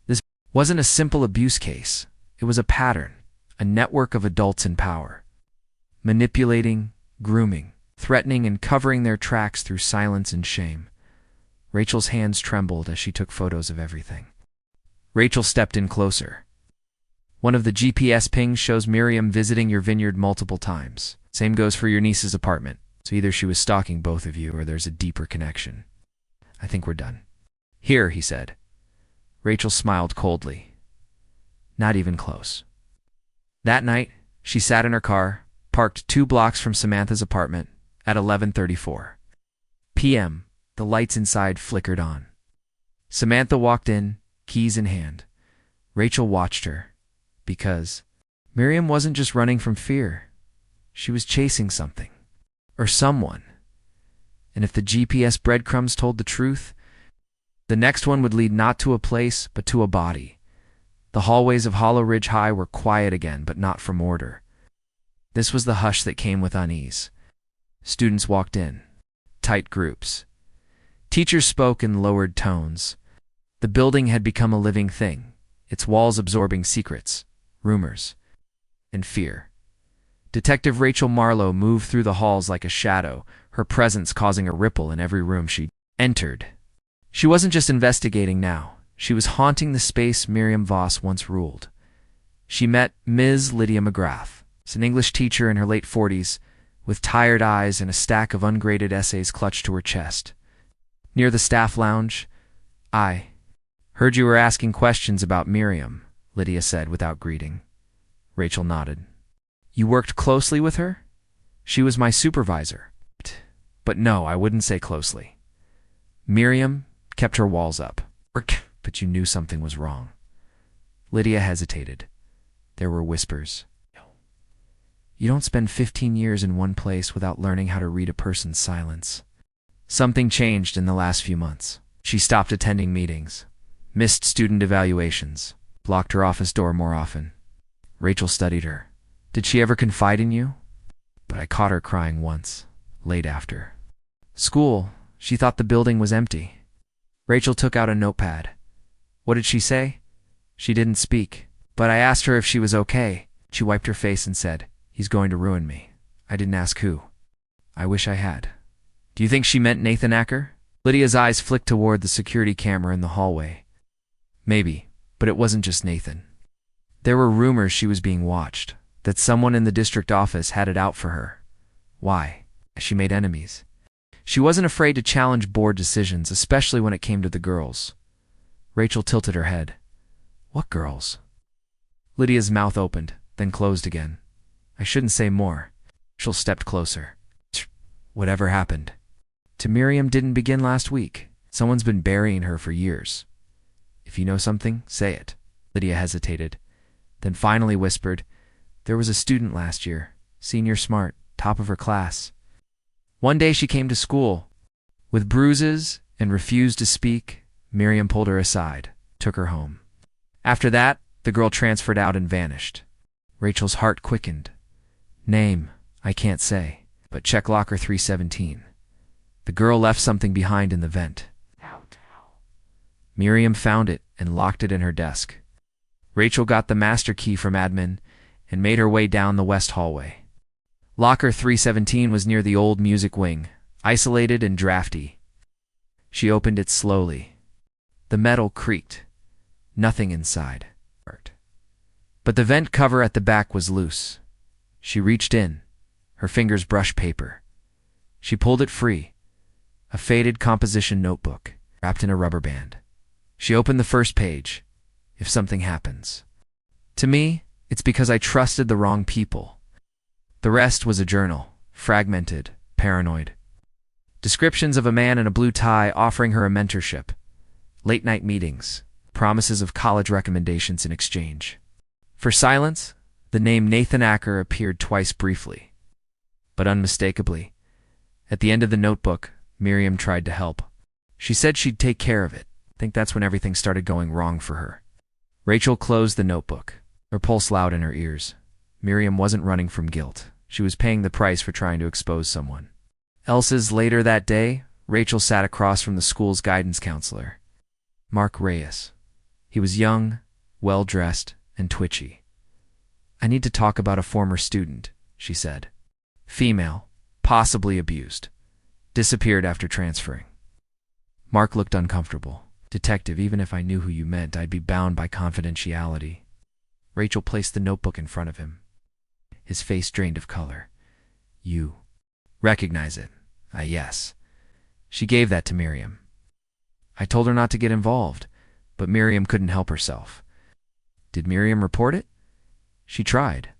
This wasn't a simple abuse case. It was a pattern, a network of adults in power. Manipulating, grooming, threatening, and covering their tracks through silence and shame. Rachel's hands trembled as she took photos of everything. Rachel stepped in closer. One of the GPS pings shows Miriam visiting your vineyard multiple times. Same goes for your niece's apartment. So either she was stalking both of you or there's a deeper connection. I think we're done. Here, he said. Rachel smiled coldly. Not even close. That night, she sat in her car, parked 2 blocks from Samantha's apartment, at 11:34 p.m. The lights inside flickered on. Samantha walked in, keys in hand. Rachel watched her, because Miriam wasn't just running from fear. She was chasing something. Or someone. And if the GPS breadcrumbs told the truth, the next one would lead not to a place, but to a body. The hallways of Hollow Ridge High were quiet again, but not from order. This was the hush that came with unease. Students walked in, tight groups. Teachers spoke in lowered tones. The building had become a living thing, its walls absorbing secrets, rumors, and fear. Detective Rachel Marlowe moved through the halls like a shadow, her presence causing a ripple in every room she entered. She wasn't just investigating now. She was haunting the space Miriam Voss once ruled. She met Ms. Lydia McGrath, an English teacher in her late 40s, with tired eyes and a stack of ungraded essays clutched to her chest. Near the staff lounge, "I heard you were asking questions about Miriam," Lydia said without greeting. Rachel nodded. "You worked closely with her?" "She was my supervisor. But no, I wouldn't say closely. Miriam kept her walls up. But you knew something was wrong." Lydia hesitated. There were whispers. "You don't spend 15 years in one place without learning how to read a person's silence." Something changed in the last few months. She stopped attending meetings, missed student evaluations, locked her office door more often. Rachel studied her. "Did she ever confide in you?" "But I caught her crying once, late after school. She thought the building was empty." Rachel took out a notepad. "What did she say?" "She didn't speak, but I asked her if she was okay. She wiped her face and said, 'He's going to ruin me.' I didn't ask who. I wish I had." "Do you think she meant Nathan Acker?" Lydia's eyes flicked toward the security camera in the hallway. "Maybe, but it wasn't just Nathan. There were rumors she was being watched, that someone in the district office had it out for her. Why? She made enemies. She wasn't afraid to challenge board decisions, especially when it came to the girls." Rachel tilted her head. "What girls?" Lydia's mouth opened, then closed again. "I shouldn't say more." Rachel stepped closer. "Whatever happened to Miriam didn't begin last week. Someone's been burying her for years. If you know something, say it." Lydia hesitated, then finally whispered, "There was a student last year, senior smart, top of her class. One day she came to school with bruises and refused to speak. Miriam pulled her aside, took her home. After that, the girl transferred out and vanished." Rachel's heart quickened. "Name, I can't say, but check locker 317. The girl left something behind in the vent." Miriam found it and locked it in her desk. Rachel got the master key from admin and made her way down the west hallway. Locker 317 was near the old music wing, isolated and drafty. She opened it slowly. The metal creaked. Nothing inside. But the vent cover at the back was loose. She reached in. Her fingers brushed paper. She pulled it free. A faded composition notebook, wrapped in a rubber band. She opened the first page. "If something happens to me, it's because I trusted the wrong people." The rest was a journal, fragmented, paranoid. Descriptions of a man in a blue tie offering her a mentorship. Late-night meetings, promises of college recommendations in exchange. For silence, the name Nathan Acker appeared twice briefly, but unmistakably. At the end of the notebook, Miriam tried to help. She said she'd take care of it. I think that's when everything started going wrong for her. Rachel closed the notebook, her pulse loud in her ears. Miriam wasn't running from guilt. She was paying the price for trying to expose someone. Later that day, Rachel sat across from the school's guidance counselor, Mark Reyes. He was young, well-dressed, and twitchy. "I need to talk about a former student," she said. "Female, possibly abused. Disappeared after transferring." Mark looked uncomfortable. "Detective, even if I knew who you meant, I'd be bound by confidentiality." Rachel placed the notebook in front of him. His face drained of color. "You recognize it?" Yes." "She gave that to Miriam." "I told her not to get involved, but Miriam couldn't help herself." "Did Miriam report it?" "She tried.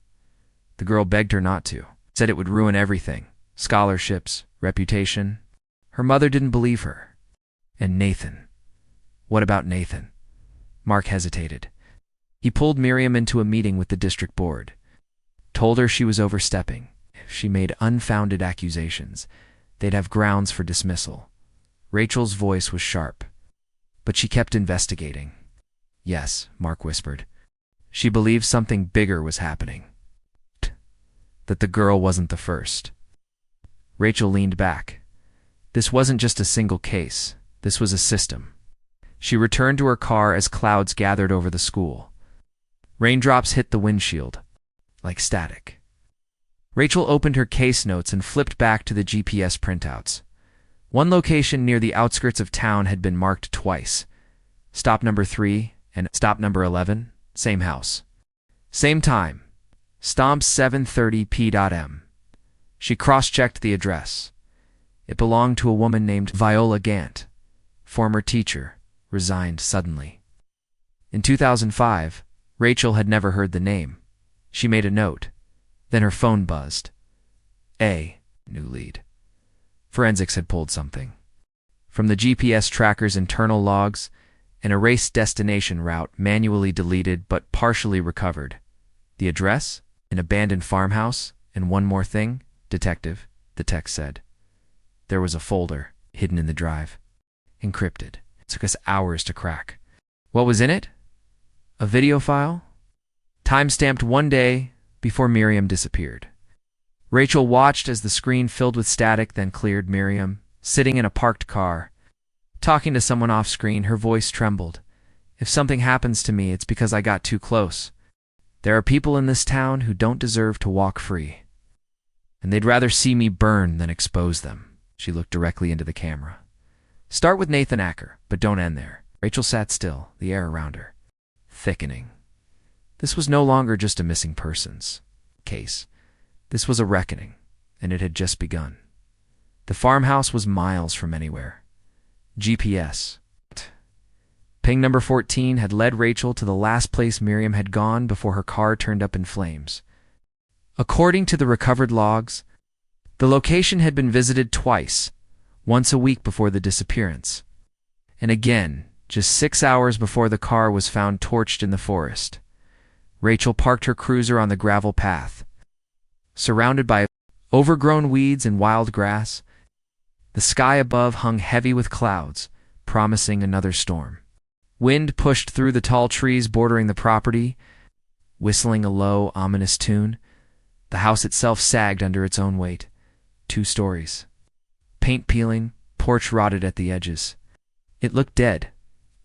The girl begged her not to. Said it would ruin everything. Scholarships, reputation. Her mother didn't believe her." "And Nathan? What about Nathan?" Mark hesitated. "He pulled Miriam into a meeting with the district board. Told her she was overstepping. If she made unfounded accusations, they'd have grounds for dismissal." Rachel's voice was sharp, but she kept investigating. "Yes," Mark whispered. "She believed something bigger was happening. That the girl wasn't the first." Rachel leaned back. This wasn't just a single case. This was a system. She returned to her car as clouds gathered over the school. Raindrops hit the windshield, like static. Rachel opened her case notes and flipped back to the GPS printouts. One location near the outskirts of town had been marked twice. Stop number 3 and stop number 11, same house. Same time. Stomp 7:30 p.m. She cross-checked the address. It belonged to a woman named Viola Gant, former teacher, resigned suddenly. In 2005, Rachel had never heard the name. She made a note. Then her phone buzzed. New lead. Forensics had pulled something. From the GPS tracker's internal logs, an erased destination route manually deleted but partially recovered. The address? An abandoned farmhouse? And one more thing, detective, the text said. There was a folder, hidden in the drive. Encrypted. It took us hours to crack. What was in it? A video file? Time-stamped one day before Miriam disappeared. Rachel watched as the screen filled with static, then cleared. Miriam, sitting in a parked car, talking to someone off-screen, her voice trembled. If something happens to me, it's because I got too close. There are people in this town who don't deserve to walk free. And they'd rather see me burn than expose them. She looked directly into the camera. Start with Nathan Acker, but don't end there. Rachel sat still, the air around her thickening. This was no longer just a missing persons case. This was a reckoning, and it had just begun. The farmhouse was miles from anywhere. GPS. Ping number 14 had led Rachel to the last place Miriam had gone before her car turned up in flames. According to the recovered logs, the location had been visited twice, once a week before the disappearance, and again just 6 hours before the car was found torched in the forest. Rachel parked her cruiser on the gravel path. Surrounded by overgrown weeds and wild grass, the sky above hung heavy with clouds, promising another storm. Wind pushed through the tall trees bordering the property, whistling a low, ominous tune. The house itself sagged under its own weight. 2 stories. Paint peeling, porch rotted at the edges. It looked dead,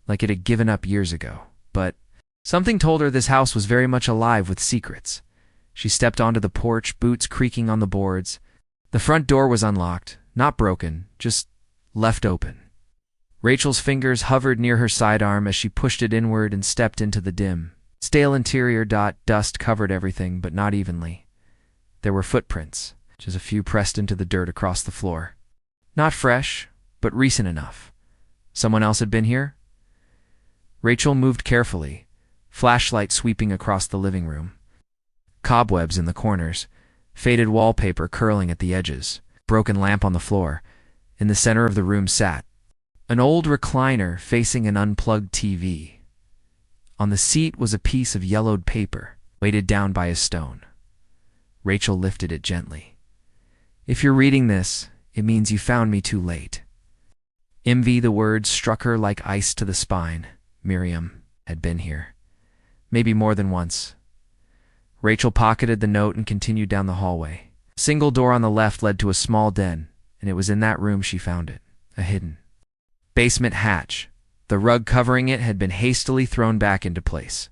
like it had given up years ago. But something told her this house was very much alive with secrets. She stepped onto the porch, boots creaking on the boards. The front door was unlocked, not broken, just left open. Rachel's fingers hovered near her sidearm as she pushed it inward and stepped into the dim, stale interior. Dust covered everything, but not evenly. There were footprints, just a few pressed into the dirt across the floor. Not fresh, but recent enough. Someone else had been here? Rachel moved carefully, flashlight sweeping across the living room. Cobwebs in the corners, faded wallpaper curling at the edges, broken lamp on the floor. In the center of the room sat an old recliner facing an unplugged TV. On the seat was a piece of yellowed paper, weighted down by a stone. Rachel lifted it gently. If you're reading this, it means you found me too late. MV, the words struck her like ice to the spine. Miriam had been here. Maybe more than once. Rachel pocketed the note and continued down the hallway. A single door on the left led to a small den, and it was in that room she found it, a hidden basement hatch. The rug covering it had been hastily thrown back into place.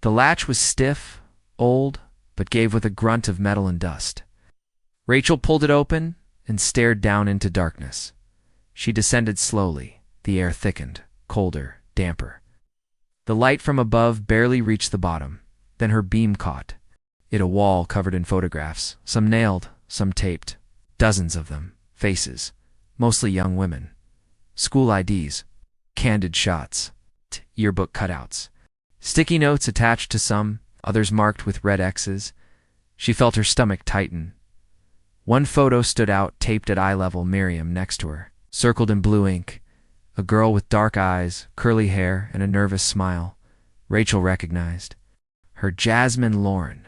The latch was stiff, old, but gave with a grunt of metal and dust. Rachel pulled it open and stared down into darkness. She descended slowly. The air thickened, colder, damper. The light from above barely reached the bottom. Then her beam caught it, a wall covered in photographs, some nailed, some taped, dozens of them, faces, mostly young women. School IDs, candid shots, yearbook cutouts, sticky notes attached to some, others marked with red X's. She felt her stomach tighten. One photo stood out, taped at eye level. Miriam next to her, circled in blue ink, a girl with dark eyes, curly hair, and a nervous smile. Rachel recognized her. Jasmine Lauren,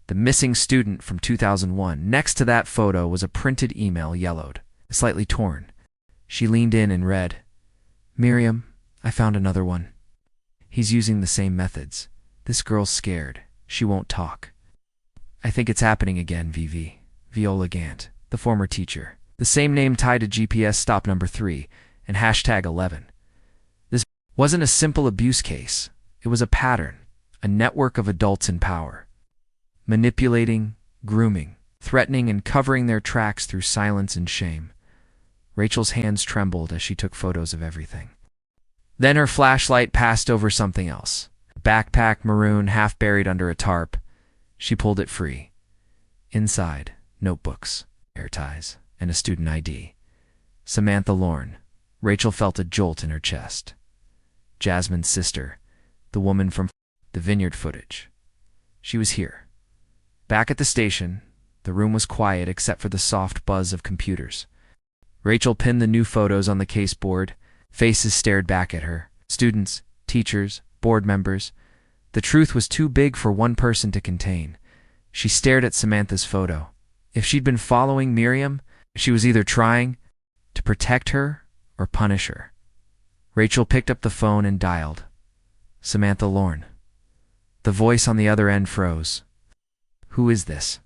the missing student from 2001. Next to that photo was a printed email, yellowed, slightly torn. She leaned in and read, Miriam, I found another one. He's using the same methods. This girl's scared. She won't talk. I think it's happening again, VV. Viola Gant, the former teacher. The same name tied to GPS stop number 3 and hashtag 11. This wasn't a simple abuse case. It was a pattern, a network of adults in power. Manipulating, grooming, threatening and covering their tracks through silence and shame. Rachel's hands trembled as she took photos of everything. Then her flashlight passed over something else. A backpack, maroon, half buried under a tarp. She pulled it free. Inside, notebooks, hair ties, and a student ID. Samantha Lorne. Rachel felt a jolt in her chest. Jasmine's sister, the woman from the Vineyard footage. She was here. Back at the station, the room was quiet except for the soft buzz of computers. Rachel pinned the new photos on the caseboard. Faces stared back at her. Students, teachers, board members. The truth was too big for one person to contain. She stared at Samantha's photo. If she'd been following Miriam, she was either trying to protect her or punish her. Rachel picked up the phone and dialed. Samantha Lorne. The voice on the other end froze. Who is this?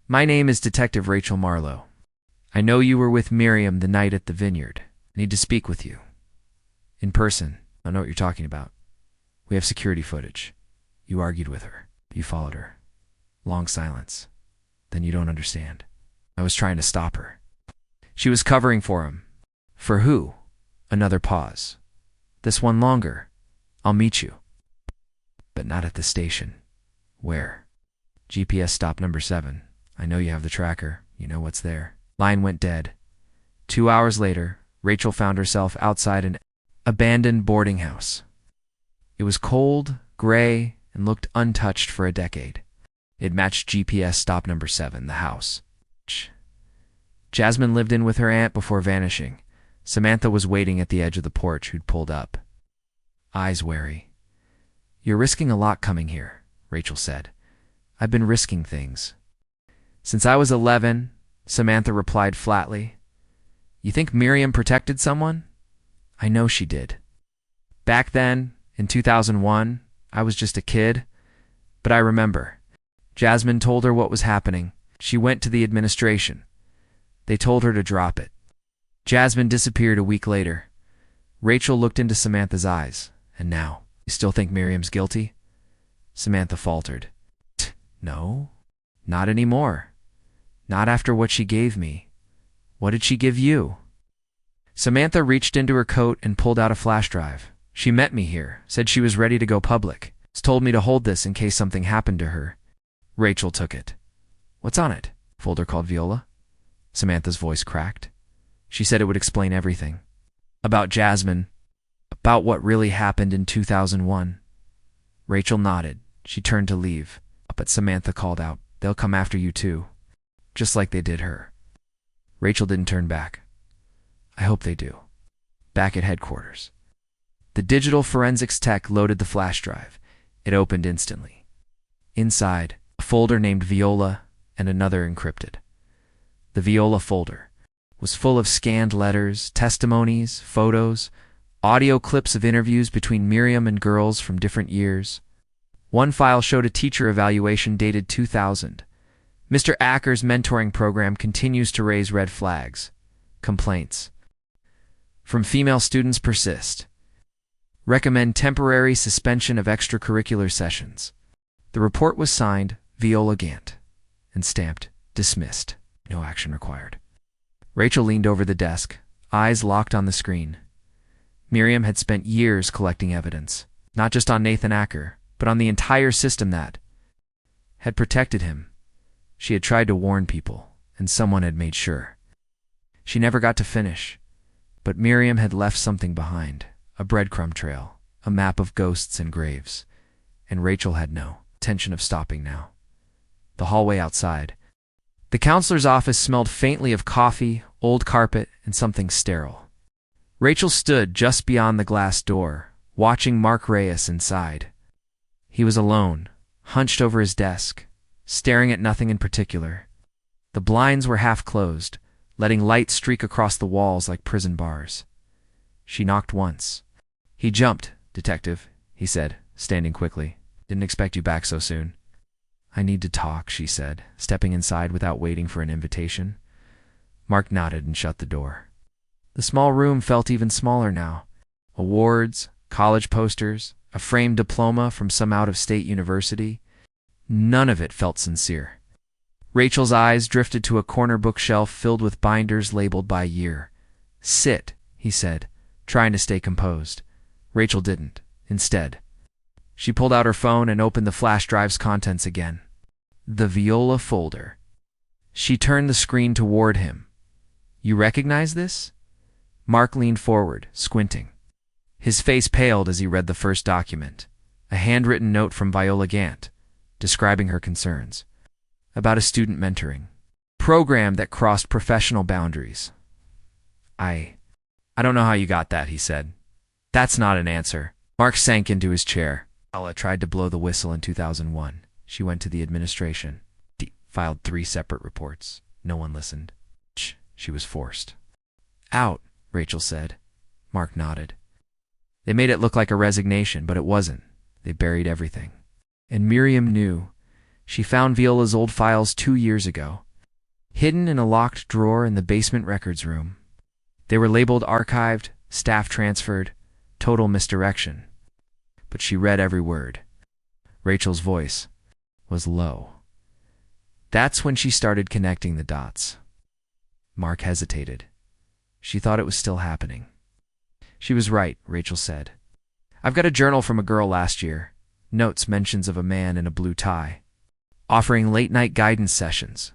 My name is Detective Rachel Marlowe. I know you were with Miriam the night at the Vineyard. I need to speak with you. In person. I know what you're talking about. We have security footage. You argued with her. You followed her. Long silence. Then you don't understand. I was trying to stop her. She was covering for him. For who? Another pause. This one longer. I'll meet you. But not at the station. Where? GPS stop number 7. I know you have the tracker. You know what's there. Line went dead. 2 hours later, Rachel found herself outside an abandoned boarding house. It was cold, gray, and looked untouched for a decade. It matched GPS stop number 7, the house. Jasmine lived in with her aunt before vanishing. Samantha was waiting at the edge of the porch who'd pulled up. Eyes wary. You're risking a lot coming here, Rachel said. I've been risking things. Since I was 11, Samantha replied flatly. You think Miriam protected someone? I know she did. Back then, in 2001, I was just a kid, but I remember. Jasmine told her what was happening. She went to the administration. They told her to drop it. Jasmine disappeared a week later. Rachel looked into Samantha's eyes. And now, you still think Miriam's guilty? Samantha faltered. No, not anymore. Not after what she gave me. What did she give you? Samantha reached into her coat and pulled out a flash drive. She met me here, said she was ready to go public. Told me to hold this in case something happened to her. Rachel took it. What's on it? Folder called Viola. Samantha's voice cracked. She said it would explain everything. About Jasmine. About what really happened in 2001. Rachel nodded. She turned to leave. But Samantha called out, They'll come after you too. Just like they did her. Rachel didn't turn back. I hope they do. Back at headquarters. The digital forensics tech loaded the flash drive. It opened instantly. Inside, a folder named Viola and another encrypted. The Viola folder was full of scanned letters, testimonies, photos, audio clips of interviews between Miriam and girls from different years. One file showed a teacher evaluation dated 2000. Mr. Acker's mentoring program continues to raise red flags. Complaints from female students persist. Recommend temporary suspension of extracurricular sessions. The report was signed Viola Gant and stamped dismissed. No action required. Rachel leaned over the desk, eyes locked on the screen. Miriam had spent years collecting evidence, not just on Nathan Acker, but on the entire system that had protected him. She had tried to warn people, and someone had made sure. She never got to finish, but Miriam had left something behind, a breadcrumb trail, a map of ghosts and graves, and Rachel had no intention of stopping now. The hallway outside. The counselor's office smelled faintly of coffee, old carpet, and something sterile. Rachel stood just beyond the glass door, watching Mark Reyes inside. He was alone, hunched over his desk, staring at nothing in particular. The blinds were half closed, letting light streak across the walls like prison bars. She knocked once. He jumped, Detective, he said, standing quickly. Didn't expect you back so soon. I need to talk, she said, stepping inside without waiting for an invitation. Mark nodded and shut the door. The small room felt even smaller now. Awards, college posters, a framed diploma from some out-of-state university. None of it felt sincere. Rachel's eyes drifted to a corner bookshelf filled with binders labeled by year. "Sit," he said, trying to stay composed. Rachel didn't. Instead, she pulled out her phone and opened the flash drive's contents again. The Viola folder. She turned the screen toward him. "You recognize this?" Mark leaned forward, squinting. His face paled as he read the first document, a handwritten note from Viola Gant, describing her concerns about a student mentoring program that crossed professional boundaries. I don't know how you got that," he said. "That's not an answer." Mark sank into his chair. Viola tried to blow the whistle in 2001. She went to the administration, filed 3 separate reports. No one listened. She was forced out, Rachel said. Mark nodded. They made it look like a resignation, but it wasn't. They buried everything. And Miriam knew. She found Viola's old files 2 years ago, hidden in a locked drawer in the basement records room. They were labeled archived, staff transferred, total misdirection. But she read every word. Rachel's voice was low. That's when she started connecting the dots. Mark hesitated. She thought it was still happening. "She was right," Rachel said. "I've got a journal from a girl last year. Notes, mentions of a man in a blue tie, offering late-night guidance sessions.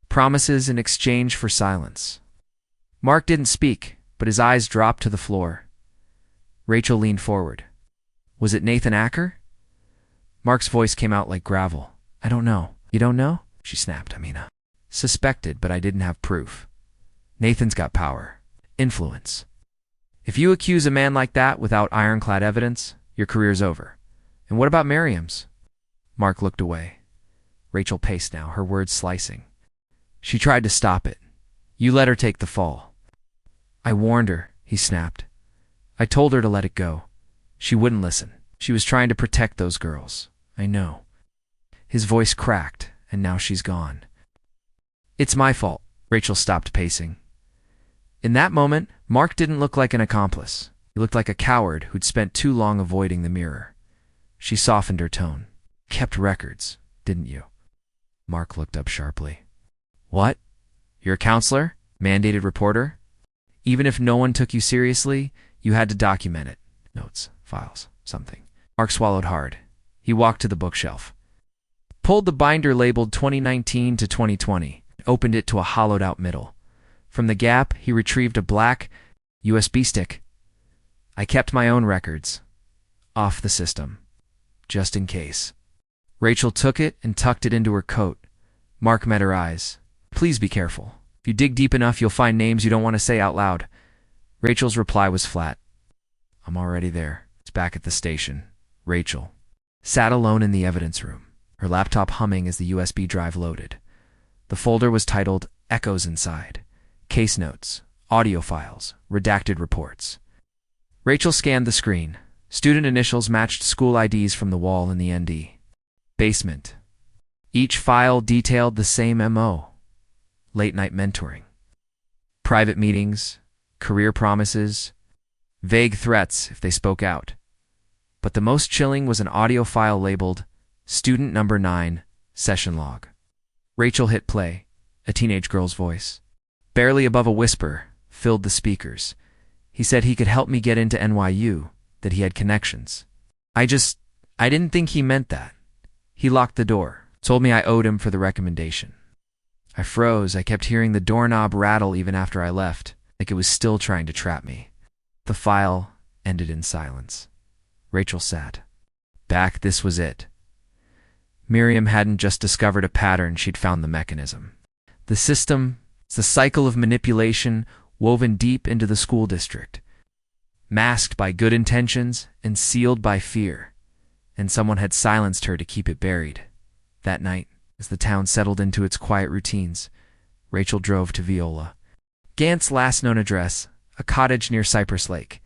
Promises in exchange for silence." Mark didn't speak, but his eyes dropped to the floor. Rachel leaned forward. "Was it Nathan Acker?" Mark's voice came out like gravel. "I don't know." "You don't know?" she snapped. "Amina. Suspected, but I didn't have proof. Nathan's got power. Influence. If you accuse a man like that without ironclad evidence, your career's over. And what about Miriam's?" Mark looked away. Rachel paced now, her words slicing. "She tried to stop it. You let her take the fall." "I warned her," he snapped. "I told her to let it go. She wouldn't listen. She was trying to protect those girls. I know." His voice cracked, and now she's gone. "It's my fault." Rachel stopped pacing. In that moment, Mark didn't look like an accomplice. He looked like a coward who'd spent too long avoiding the mirror. She softened her tone. "Kept records, didn't you?" Mark looked up sharply. "What? You're a counselor? Mandated reporter? Even if no one took you seriously, you had to document it. Notes, files, something." Mark swallowed hard. He walked to the bookshelf, pulled the binder labeled 2019 to 2020, and opened it to a hollowed-out middle. From the gap, he retrieved a black USB stick. "I kept my own records. Off the system. Just in case." Rachel took it and tucked it into her coat. Mark met her eyes. "Please be careful. If you dig deep enough, you'll find names you don't want to say out loud." Rachel's reply was flat. "I'm already there." It's back at the station. Rachel sat alone in the evidence room, her laptop humming as the USB drive loaded. The folder was titled Echoes Inside. Case notes, audio files, redacted reports. Rachel scanned the screen. Student initials matched school IDs from the wall in the ND. Basement. Each file detailed the same MO. Late-night mentoring. Private meetings, career promises, vague threats if they spoke out. But the most chilling was an audio file labeled Student Number 9, Session Log. Rachel hit play, a teenage girl's voice. Barely above a whisper, filled the speakers. He said he could help me get into NYU, that he had connections. I didn't think he meant that. He locked the door, told me I owed him for the recommendation. I froze. I kept hearing the doorknob rattle even after I left, like it was still trying to trap me. The file ended in silence. Rachel sat. Back, this was it. Miriam hadn't just discovered a pattern, she'd found the mechanism. The system, the cycle of manipulation woven deep into the school district, masked by good intentions and sealed by fear. And someone had silenced her to keep it buried. That night, as the town settled into its quiet routines, Rachel drove to Viola Gant's last known address, a cottage near Cypress Lake.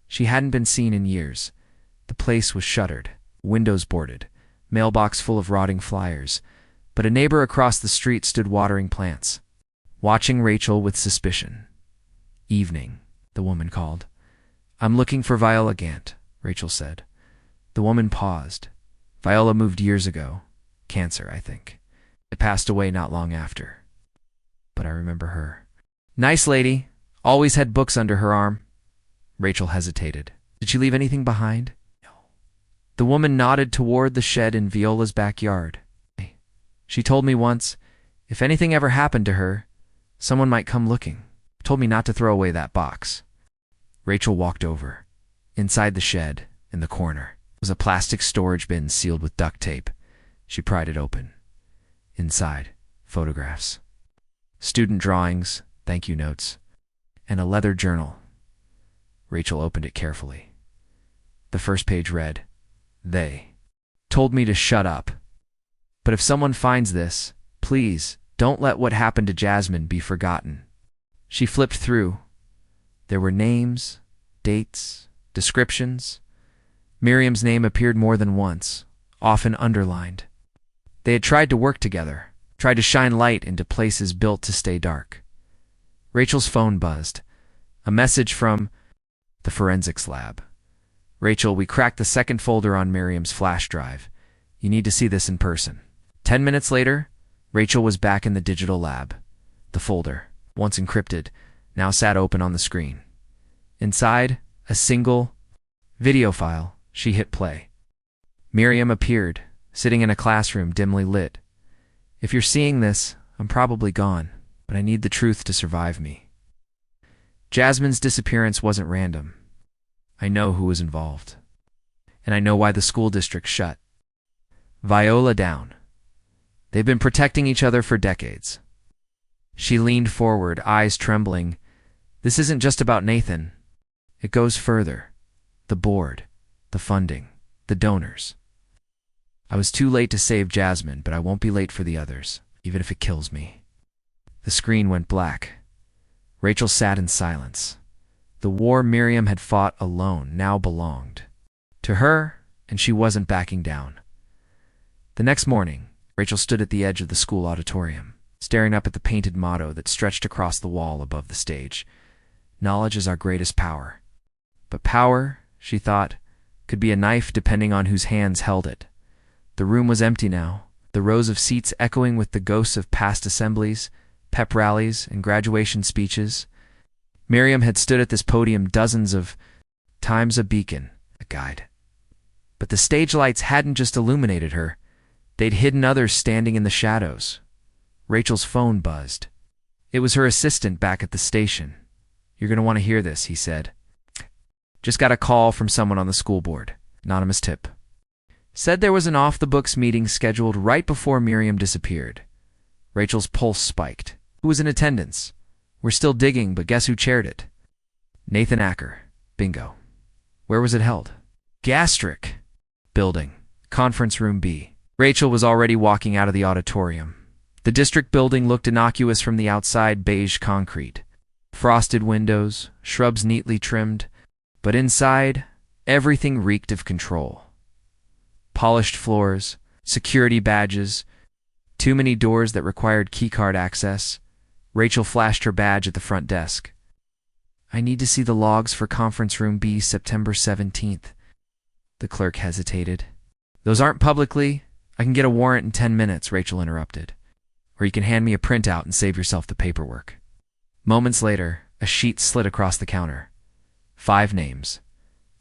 She hadn't been seen in years. The place was shuttered, windows boarded, mailbox full of rotting flyers, but a neighbor across the street stood watering plants, watching Rachel with suspicion. "Evening," the woman called. "I'm looking for Viola Gant," Rachel said. The woman paused. "Viola moved years ago. Cancer, I think. It passed away not long after. But I remember her. Nice lady. Always had books under her arm. Rachel hesitated. Did she leave anything behind? No. The woman nodded toward the shed in Viola's backyard. She told me once, if anything ever happened to her, someone might come looking. Told me not to throw away that box. Rachel walked over. Inside the shed, in the corner, was a plastic storage bin sealed with duct tape. She pried it open. Inside, photographs, student drawings, thank you notes, and a leather journal. Rachel opened it carefully. The first page read, "They told me to shut up. But if someone finds this, please don't let what happened to Jasmine be forgotten." She flipped through. There were names, dates, descriptions. Miriam's name appeared more than once, often underlined. They had tried to work together, tried to shine light into places built to stay dark. Rachel's phone buzzed. A message from the forensics lab. "Rachel, we cracked the second folder on Miriam's flash drive. You need to see this in person." 10 minutes later, Rachel was back in the digital lab. The folder, once encrypted, now sat open on the screen. Inside, a single video file. She hit play. Miriam appeared, sitting in a classroom dimly lit. "If you're seeing this, I'm probably gone, but I need the truth to survive me. Jasmine's disappearance wasn't random. I know who was involved. And I know why the school district shut Viola down. They've been protecting each other for decades." She leaned forward, eyes trembling. "This isn't just about Nathan. It goes further. The board, the funding, the donors. I was too late to save Jasmine, but I won't be late for the others, even if it kills me." The screen went black. Rachel sat in silence. The war Miriam had fought alone now belonged to her, and she wasn't backing down. The next morning, Rachel stood at the edge of the school auditorium, staring up at the painted motto that stretched across the wall above the stage. Knowledge is our greatest power. But power, she thought, could be a knife depending on whose hands held it. The room was empty now, the rows of seats echoing with the ghosts of past assemblies, pep rallies, and graduation speeches. Miriam had stood at this podium dozens of times, a beacon, a guide. But the stage lights hadn't just illuminated her. They'd hidden others standing in the shadows. Rachel's phone buzzed. It was her assistant back at the station. "You're going to want to hear this," he said. "Just got a call from someone on the school board. Anonymous tip. Said there was an off-the-books meeting scheduled right before Miriam disappeared." Rachel's pulse spiked. "Who was in attendance?" "We're still digging, but guess who chaired it?" "Nathan Acker." "Bingo. Where was it held?" "Gastric building. Conference room B." Rachel was already walking out of the auditorium. The district building looked innocuous from the outside, beige concrete. Frosted windows, shrubs neatly trimmed, but inside, everything reeked of control. Polished floors, security badges, too many doors that required keycard access. Rachel flashed her badge at the front desk. "I need to see the logs for Conference Room B, September 17th. The clerk hesitated. "Those aren't publicly. I can get a warrant in 10 minutes, Rachel interrupted. "Or you can hand me a printout and save yourself the paperwork." Moments later, a sheet slid across the counter. 5 names.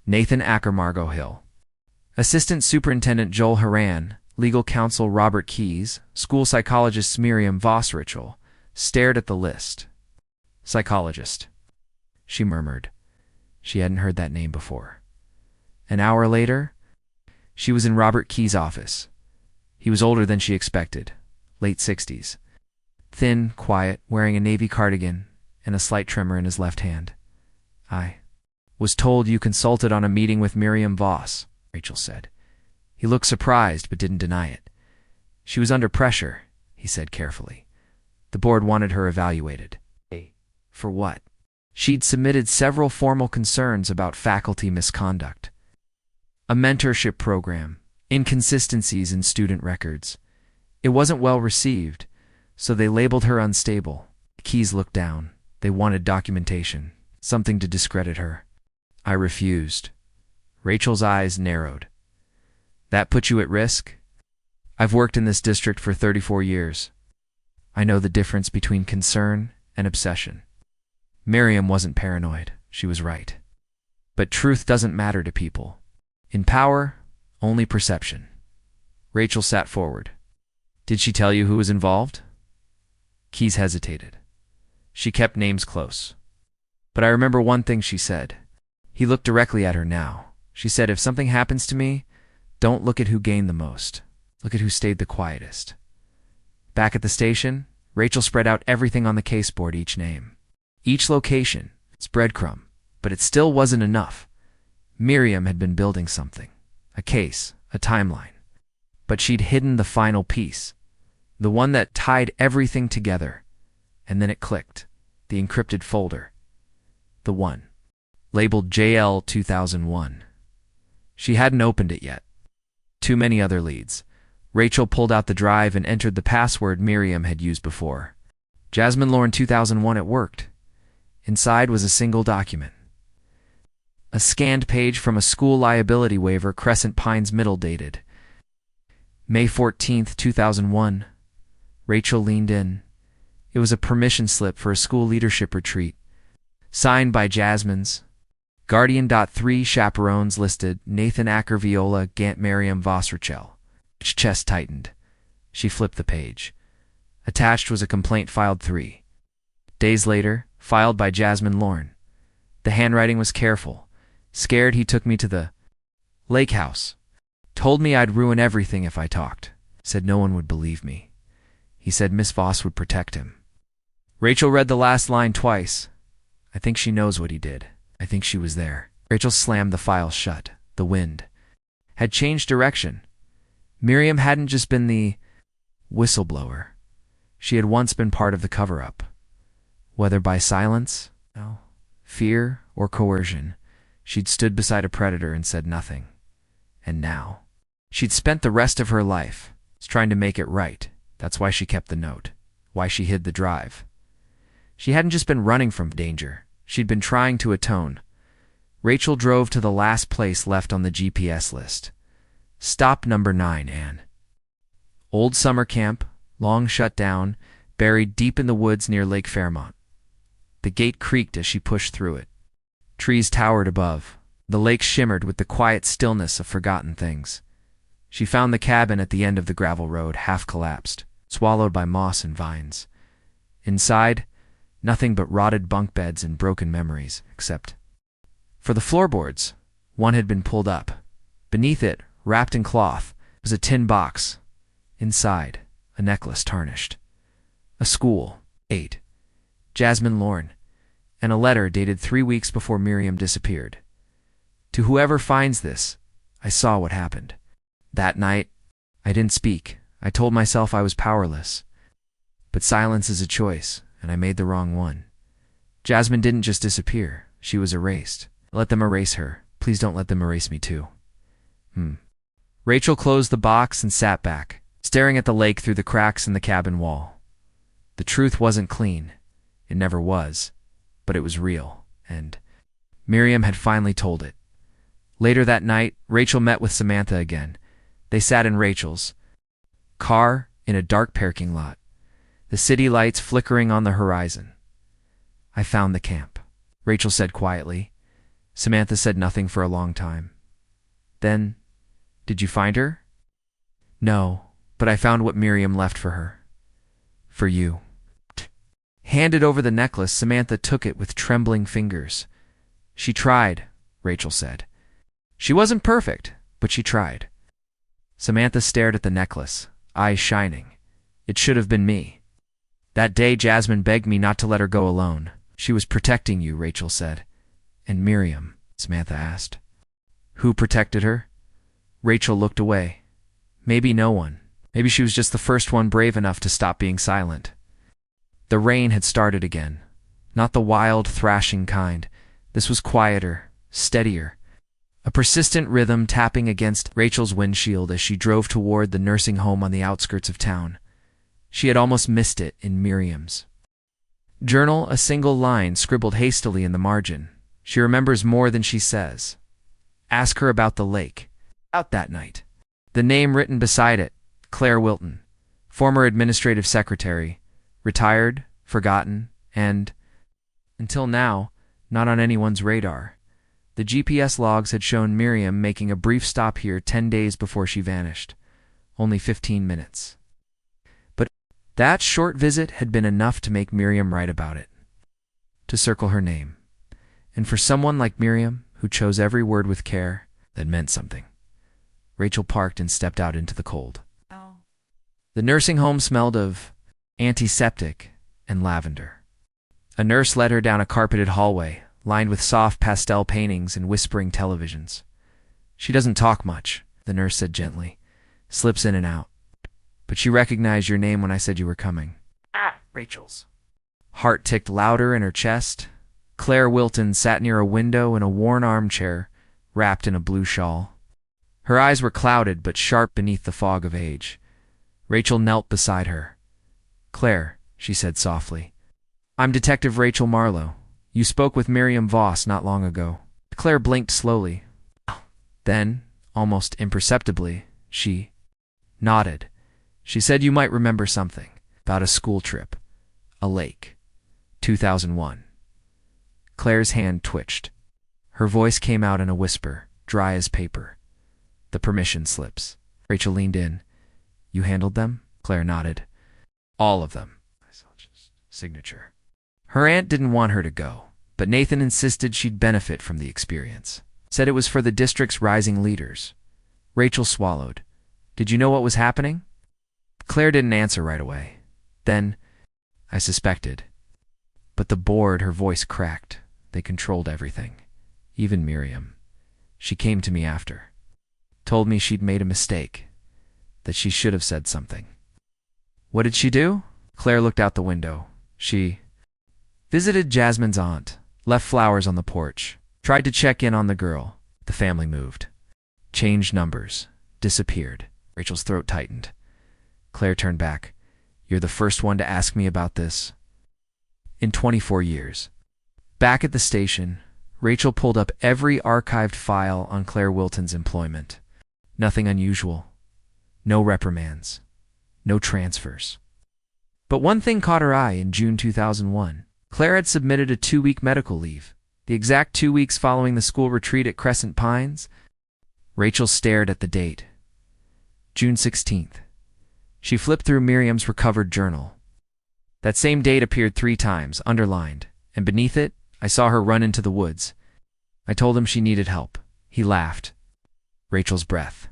Nathan Acker, Margot Hill. Assistant Superintendent Joel Haran, Legal Counsel Robert Keyes, School Psychologist Miriam Vosrichel stared at the list. "Psychologist," she murmured. She hadn't heard that name before. An hour later, she was in Robert Keyes' office. He was older than she expected, late 60s. Thin, quiet, wearing a navy cardigan and a slight tremor in his left hand. "I was told you consulted on a meeting with Miriam Voss," Rachel said. He looked surprised but didn't deny it. "She was under pressure," he said carefully. "The board wanted her evaluated." For what? She'd submitted several formal concerns about faculty misconduct. A mentorship program, inconsistencies in student records. It wasn't well received, so they labeled her unstable. Keyes looked down. They wanted documentation, something to discredit her. "I refused." Rachel's eyes narrowed. "That put you at risk?" I've worked in this district for 34 years. I know the difference between concern and obsession. Miriam wasn't paranoid. She was right. But truth doesn't matter to people. In power, only perception. Rachel sat forward. Did she tell you who was involved? Keyes hesitated. She kept names close. But I remember one thing she said. He looked directly at her now. She said, if something happens to me, don't look at who gained the most. Look at who stayed the quietest. Back at the station, Rachel spread out everything on the caseboard, each name. Each location, its breadcrumb. But it still wasn't enough. Miriam had been building something. A case, a timeline. But she'd hidden the final piece. The one that tied everything together. And then it clicked. The encrypted folder. The one. Labeled JL 2001. She hadn't opened it yet. Too many other leads. Rachel pulled out the drive and entered the password Miriam had used before. Jasmine Lorne 2001, it worked. Inside was a single document. A scanned page from a school liability waiver, Crescent Pines, middle dated May 14th, 2001. Rachel leaned in. It was a permission slip for a school leadership retreat. Signed by Jasmine's Guardian. 3 chaperones listed: Nathan Acker, Viola Gant, Miriam Vossrichel. Chest tightened. She flipped the page. Attached was a complaint filed 3 days later, filed by Jasmine Lorne. The handwriting was careful. Scared, he took me to the lake house. Told me I'd ruin everything if I talked. Said no one would believe me. He said Miss Voss would protect him. Rachel read the last line twice. I think she knows what he did. I think she was there. Rachel slammed the file shut. The wind had changed direction. Miriam hadn't just been the whistleblower. She had once been part of the cover-up. Whether by silence, fear, or coercion, she'd stood beside a predator and said nothing. And now, she'd spent the rest of her life trying to make it right. That's why she kept the note. Why she hid the drive. She hadn't just been running from danger. She'd been trying to atone. Rachel drove to the last place left on the GPS list. Stop number 9, Anne. Old summer camp, long shut down, buried deep in the woods near Lake Fairmont. The gate creaked as she pushed through it. Trees towered above. The lake shimmered with the quiet stillness of forgotten things. She found the cabin at the end of the gravel road, half collapsed, swallowed by moss and vines. Inside, nothing but rotted bunk beds and broken memories, except for the floorboards. One had been pulled up. Beneath it, wrapped in cloth, was a tin box. Inside, a necklace tarnished. A school, 8. Jasmine Lorne, and a letter dated 3 weeks before Miriam disappeared. To whoever finds this, I saw what happened. That night, I didn't speak. I told myself I was powerless. But silence is a choice, and I made the wrong one. Jasmine didn't just disappear. She was erased. Let them erase her. Please don't let them erase me too. Rachel closed the box and sat back, staring at the lake through the cracks in the cabin wall. The truth wasn't clean. It never was. But it was real, and Miriam had finally told it. Later that night, Rachel met with Samantha again. They sat in Rachel's car in a dark parking lot, the city lights flickering on the horizon. I found the camp, Rachel said quietly. Samantha said nothing for a long time. Then, did you find her? No, but I found what Miriam left for her. For you. Handed over the necklace, Samantha took it with trembling fingers. She tried, Rachel said. She wasn't perfect, but she tried. Samantha stared at the necklace, eyes shining. It should have been me. That day Jasmine begged me not to let her go alone. She was protecting you, Rachel said. And Miriam, Samantha asked. Who protected her? Rachel looked away. Maybe no one. Maybe she was just the first one brave enough to stop being silent. The rain had started again. Not the wild, thrashing kind. This was quieter, steadier. A persistent rhythm tapping against Rachel's windshield as she drove toward the nursing home on the outskirts of town. She had almost missed it in Miriam's journal, a single line scribbled hastily in the margin. She remembers more than she says. Ask her about the lake. Out that night. The name written beside it, Claire Wilton, former administrative secretary, retired, forgotten, and, until now, not on anyone's radar. The GPS logs had shown Miriam making a brief stop here 10 days before she vanished. Only 15 minutes. But that short visit had been enough to make Miriam write about it, to circle her name. And for someone like Miriam, who chose every word with care, that meant something. Rachel parked and stepped out into the cold. Oh. The nursing home smelled of antiseptic and lavender. A nurse led her down a carpeted hallway, lined with soft pastel paintings and whispering televisions. "She doesn't talk much," the nurse said gently. "Slips in and out. But she recognized your name when I said you were coming." Rachel's heart ticked louder in her chest. Claire Wilton sat near a window in a worn armchair, wrapped in a blue shawl. Her eyes were clouded but sharp beneath the fog of age. Rachel knelt beside her. "Claire," she said softly, "I'm Detective Rachel Marlowe. You spoke with Miriam Voss not long ago." Claire blinked slowly. Then, almost imperceptibly, she nodded. "She said you might remember something about a school trip, a lake, 2001. Claire's hand twitched. Her voice came out in a whisper, dry as paper. "The permission slips." Rachel leaned in. "You handled them?" Claire nodded. "All of them." Signature. Her aunt didn't want her to go, but Nathan insisted she'd benefit from the experience. Said it was for the district's rising leaders. Rachel swallowed. "Did you know what was happening?" Claire didn't answer right away. Then, "I suspected." But the board, her voice cracked. They controlled everything. Even Miriam. She came to me after. Told me she'd made a mistake. That she should have said something. "What did she do?" Claire looked out the window. She visited Jasmine's aunt, left flowers on the porch, tried to check in on the girl. The family moved. Changed numbers. Disappeared. Rachel's throat tightened. Claire turned back. "You're the first one to ask me about this in 24 years. Back at the station, Rachel pulled up every archived file on Claire Wilton's employment. Nothing unusual. No reprimands. No transfers. But one thing caught her eye in June 2001. Claire had submitted a 2-week medical leave, the exact 2 weeks following the school retreat at Crescent Pines. Rachel stared at the date. June 16th. She flipped through Miriam's recovered journal. That same date appeared 3 times, underlined, and beneath it, I saw her run into the woods. I told him she needed help. He laughed. Rachel's breath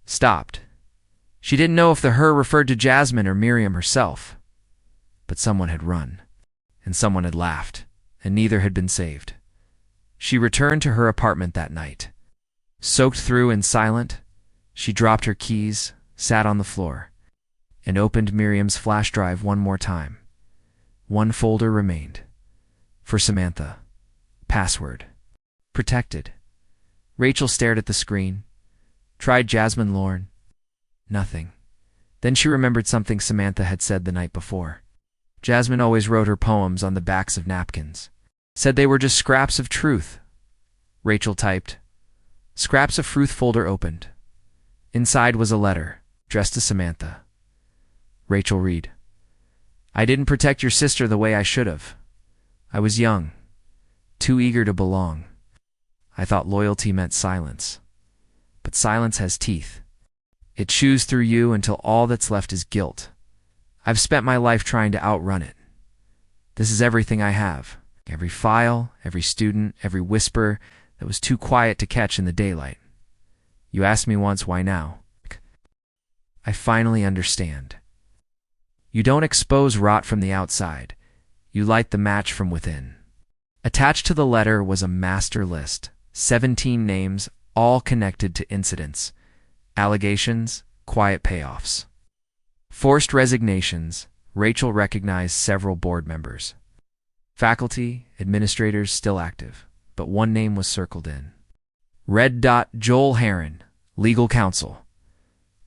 stopped. She didn't know if the her referred to Jasmine or Miriam herself. But someone had run, and someone had laughed, and neither had been saved. She returned to her apartment that night. Soaked through and silent, she dropped her keys, sat on the floor, and opened Miriam's flash drive one more time. One folder remained. For Samantha. Password. Protected. Rachel stared at the screen. Tried Jasmine Lorne. Nothing. Then she remembered something Samantha had said the night before. Jasmine always wrote her poems on the backs of napkins. Said they were just scraps of truth. Rachel typed. Scraps of Truth folder opened. Inside was a letter, addressed to Samantha. Rachel read. I didn't protect your sister the way I should have. I was young, too eager to belong. I thought loyalty meant silence. But silence has teeth. It chews through you until all that's left is guilt. I've spent my life trying to outrun it. This is everything I have. Every file, every student, every whisper that was too quiet to catch in the daylight. You asked me once why now. I finally understand. You don't expose rot from the outside. You light the match from within. Attached to the letter was a master list, 17 names, all connected to incidents, allegations, quiet payoffs. Forced resignations. Rachel recognized several board members. Faculty, administrators still active, but one name was circled in. Red dot Joel Heron, legal counsel.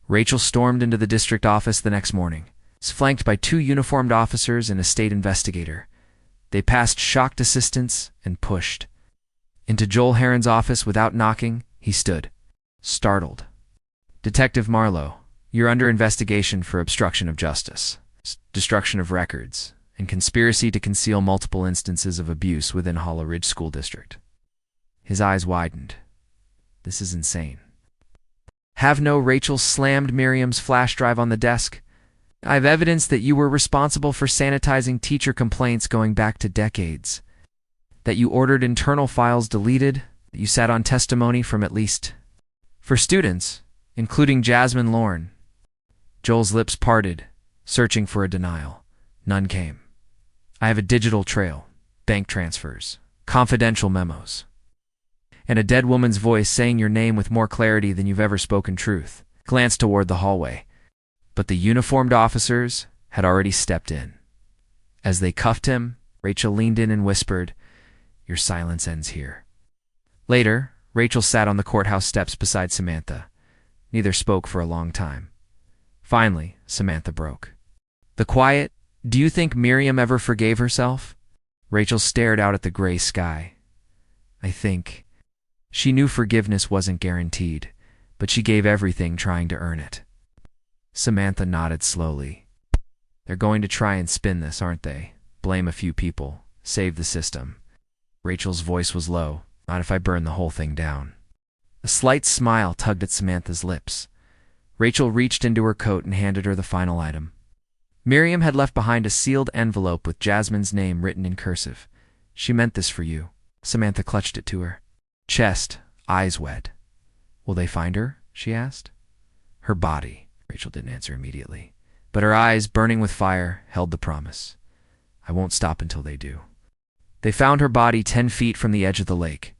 Rachel stormed into the district office the next morning, flanked by 2 uniformed officers and a state investigator. They passed shocked assistants and pushed. Into Joel Heron's office without knocking, he stood, startled. Detective Marlowe, You're under investigation for obstruction of justice, destruction of records, and conspiracy to conceal multiple instances of abuse within Hollow Ridge School District. His eyes widened. This is insane. Have no, Rachel slammed Miriam's flash drive on the desk. I've evidence that you were responsible for sanitizing teacher complaints going back to decades. That you ordered internal files deleted, that you sat on testimony from at least 4 students, including Jasmine Lorne. Joel's lips parted, searching for a denial. None came. I have a digital trail, bank transfers, confidential memos, and a dead woman's voice saying your name with more clarity than you've ever spoken truth. Glanced toward the hallway, but the uniformed officers had already stepped in. As they cuffed him, Rachel leaned in and whispered, "Your silence ends here." Later, Rachel sat on the courthouse steps beside Samantha. Neither spoke for a long time. Finally, Samantha broke. The quiet, "Do you think Miriam ever forgave herself?" Rachel stared out at the gray sky. I think. She knew forgiveness wasn't guaranteed, but she gave everything trying to earn it. Samantha nodded slowly. They're going to try and spin this, aren't they? Blame a few people, save the system. Rachel's voice was low. Not if I burn the whole thing down. A slight smile tugged at Samantha's lips. Rachel reached into her coat and handed her the final item. Miriam had left behind a sealed envelope with Jasmine's name written in cursive. She meant this for you. Samantha clutched it to her chest, eyes wet. Will they find her? She asked. Her body. Rachel didn't answer immediately, but her eyes, burning with fire, held the promise. I won't stop until they do. They found her body 10 feet from the edge of the lake,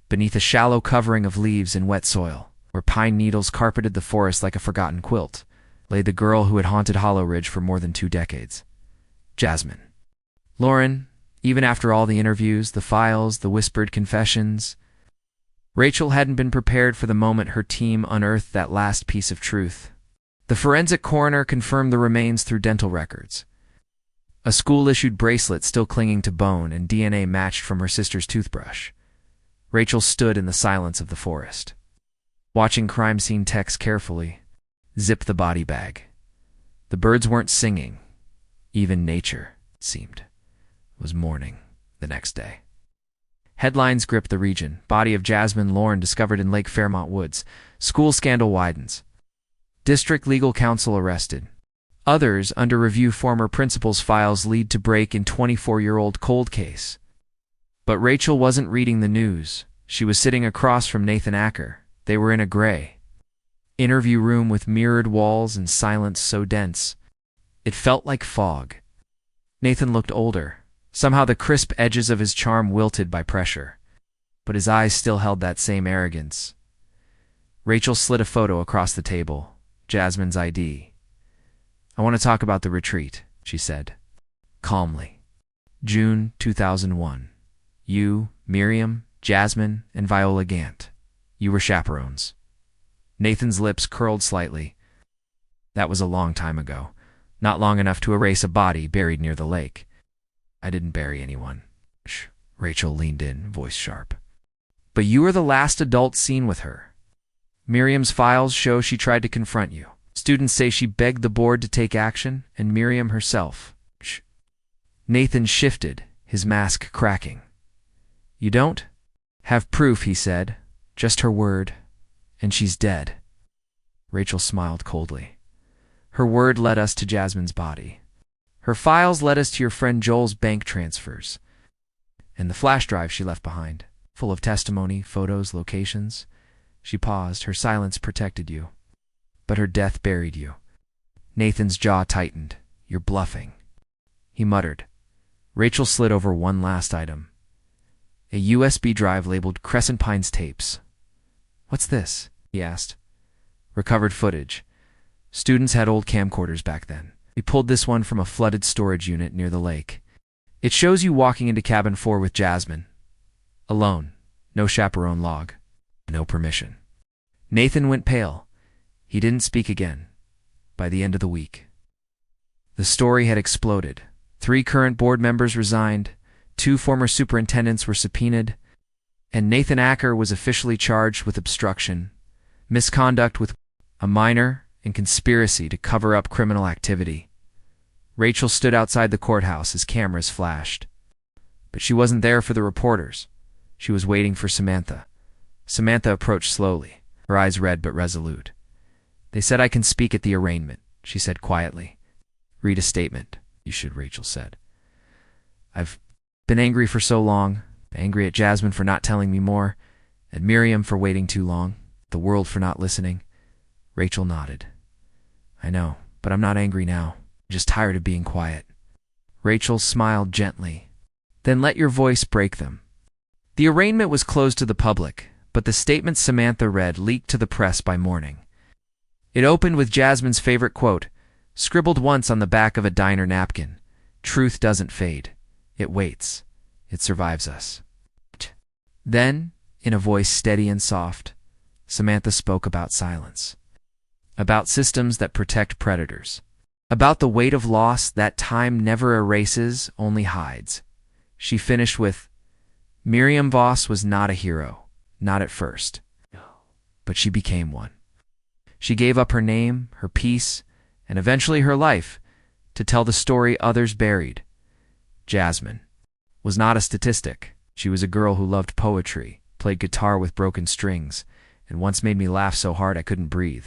beneath a shallow covering of leaves and wet soil, where pine needles carpeted the forest like a forgotten quilt, lay the girl who had haunted Hollow Ridge for more than 2 decades. Jasmine. Lauren, even after all the interviews, the files, the whispered confessions, Rachel hadn't been prepared for the moment her team unearthed that last piece of truth. The forensic coroner confirmed the remains through dental records. A school-issued bracelet still clinging to bone and DNA matched from her sister's toothbrush. Rachel stood in the silence of the forest, watching crime scene techs carefully zip the body bag. The birds weren't singing. Even nature, it seemed, was mourning the next day. Headlines gripped the region. Body of Jasmine Lorne discovered in Lake Fairmont Woods. School scandal widens. District legal counsel arrested. Others under review. Former principal's files lead to break in 24-year-old cold case. But Rachel wasn't reading the news. She was sitting across from Nathan Acker. They were in a gray interview room with mirrored walls and silence so dense it felt like fog. Nathan looked older. Somehow the crisp edges of his charm wilted by pressure, but his eyes still held that same arrogance. Rachel slid a photo across the table. Jasmine's ID. I want to talk about the retreat, she said, calmly. June 2001. You, Miriam, Jasmine, and Viola Gant. You were chaperones. Nathan's lips curled slightly. That was a long time ago. Not long enough to erase a body buried near the lake. I didn't bury anyone. Shh. Rachel leaned in, voice sharp. But you were the last adult seen with her. Miriam's files show she tried to confront you. Students say she begged the board to take action, and Miriam herself. Shh. Nathan shifted, his mask cracking. You don't? Have proof, he said. Just her word. And she's dead. Rachel smiled coldly. Her word led us to Jasmine's body. Her files led us to your friend Joel's bank transfers. And the flash drive she left behind, full of testimony, photos, locations. She paused. Her silence protected you. But her death buried you. Nathan's jaw tightened. You're bluffing. He muttered. Rachel slid over one last item. A USB drive labeled Crescent Pines tapes. What's this? He asked. Recovered footage. Students had old camcorders back then. We pulled this one from a flooded storage unit near the lake. It shows you walking into cabin 4 with Jasmine. Alone. No chaperone log. No permission. Nathan went pale. He didn't speak again. By the end of the week. The story had exploded. 3 current board members resigned. 2 former superintendents were subpoenaed. And Nathan Acker was officially charged with obstruction, misconduct with a minor, and conspiracy to cover up criminal activity. Rachel stood outside the courthouse as cameras flashed. But she wasn't there for the reporters. She was waiting for Samantha. Samantha approached slowly, her eyes red but resolute. "They said I can speak at the arraignment," she said quietly. "Read a statement." "You should," Rachel said. "I've been angry for so long, angry at Jasmine for not telling me more, at Miriam for waiting too long, the world for not listening." Rachel nodded. "I know, but I'm not angry now. I'm just tired of being quiet." Rachel smiled gently. "Then let your voice break them." The arraignment was closed to the public, but the statement Samantha read leaked to the press by morning. It opened with Jasmine's favorite quote, scribbled once on the back of a diner napkin. "Truth doesn't fade. It waits. It survives us." Then, in a voice steady and soft, Samantha spoke about silence, about systems that protect predators, about the weight of loss that time never erases, only hides. She finished with, "Miriam Voss was not a hero, not at first, but she became one. She gave up her name, her peace, and eventually her life to tell the story others buried." Jasmine was not a statistic. She was a girl who loved poetry, played guitar with broken strings, and once made me laugh so hard I couldn't breathe.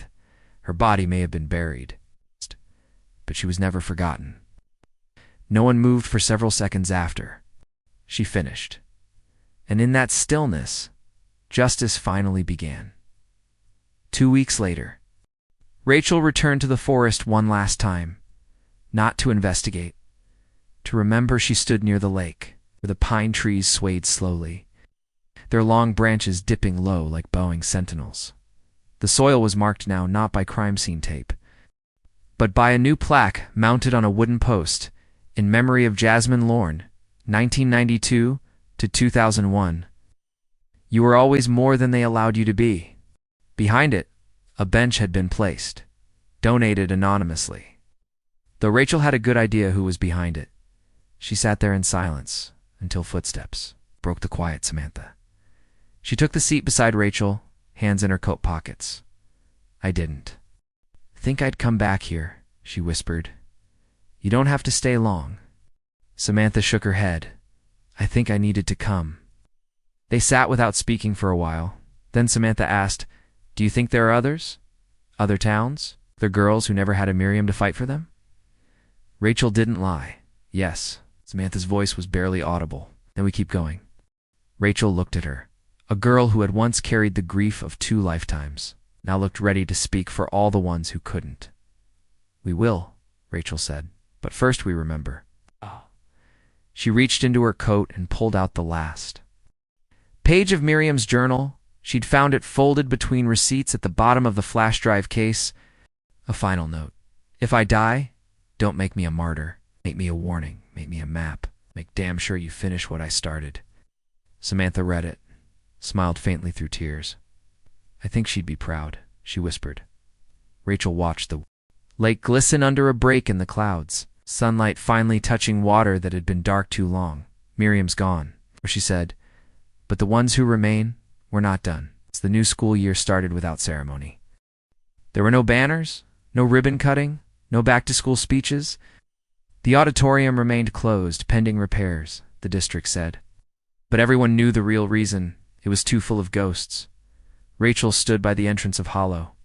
Her body may have been buried, but she was never forgotten. No one moved for several seconds after. She finished. And in that stillness, justice finally began. 2 weeks later, Rachel returned to the forest one last time, not to investigate, to remember. She stood near the lake, where the pine trees swayed slowly, their long branches dipping low like bowing sentinels. The soil was marked now not by crime scene tape, but by a new plaque mounted on a wooden post in memory of Jasmine Lorne, 1992 to 2001. "You were always more than they allowed you to be." Behind it, a bench had been placed, donated anonymously. Though Rachel had a good idea who was behind it, she sat there in silence until footsteps broke the quiet Samantha. She took the seat beside Rachel, hands in her coat pockets. "I didn't think I'd come back here," she whispered. "You don't have to stay long." Samantha shook her head. "I think I needed to come." They sat without speaking for a while. Then Samantha asked, "Do you think there are others? Other towns? Other girls who never had a Miriam to fight for them?" Rachel didn't lie. "Yes." Samantha's voice was barely audible. "Then we keep going." Rachel looked at her. A girl who had once carried the grief of 2 lifetimes, now looked ready to speak for all the ones who couldn't. "We will," Rachel said. "But first we remember." She reached into her coat and pulled out the last page of Miriam's journal. She'd found it folded between receipts at the bottom of the flash drive case. A final note. "If I die, don't make me a martyr. Make me a warning. Make me a map. Make damn sure you finish what I started." Samantha read it, smiled faintly through tears. "I think she'd be proud," she whispered. Rachel watched the lake glisten under a break in the clouds, sunlight finally touching water that had been dark too long. "Miriam's gone," she said, "but the ones who remain, we're not done." The new school year started without ceremony. There were no banners, no ribbon cutting, no back-to-school speeches. The auditorium remained closed, pending repairs, the district said. But everyone knew the real reason. It was too full of ghosts. Rachel stood by the entrance of Hollow,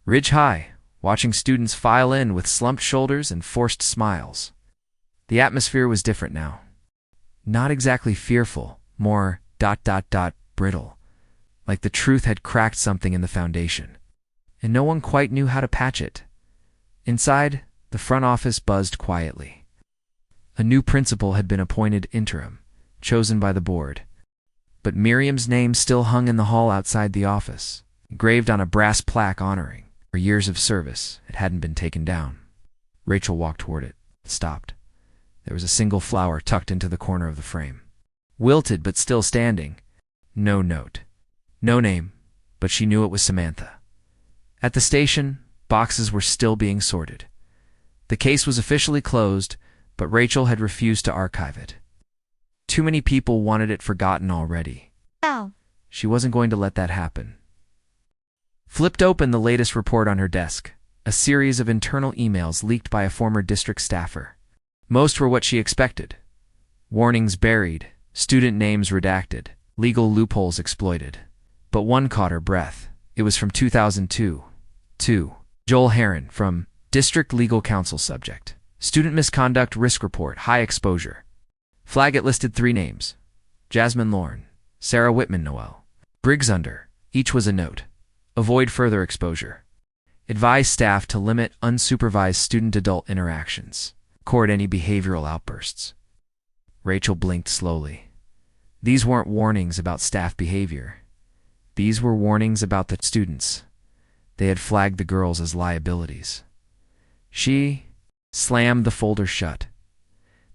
ridge high, watching students file in with slumped shoulders and forced smiles. The atmosphere was different now. Not exactly fearful, more ... brittle, like the truth had cracked something in the foundation, and no one quite knew how to patch it. Inside, the front office buzzed quietly. A new principal had been appointed interim, chosen by the board. But Miriam's name still hung in the hall outside the office, engraved on a brass plaque honoring her years of service. It hadn't been taken down. Rachel walked toward it, stopped. There was a single flower tucked into the corner of the frame, wilted but still standing. No note, no name, but she knew it was Samantha. At the station, boxes were still being sorted. The case was officially closed, but Rachel had refused to archive it. Too many people wanted it forgotten already. She wasn't going to let that happen. Flipped open the latest report on her desk. a series of internal emails leaked by a former district staffer. Most were what she expected. Warnings buried, student names redacted, legal loopholes exploited. But one caught her breath. It was from 2002. Joel Heron, from District Legal Counsel subject. Student misconduct risk report, high exposure. Flag it listed 3 names. Jasmine Lorne, Sarah Whitman Noel. Briggs under. Each was a note. Avoid further exposure. Advise staff to limit unsupervised student-adult interactions. Record any behavioral outbursts. Rachel blinked slowly. These weren't warnings about staff behavior. These were warnings about the students. They had flagged the girls as liabilities. She slammed the folder shut.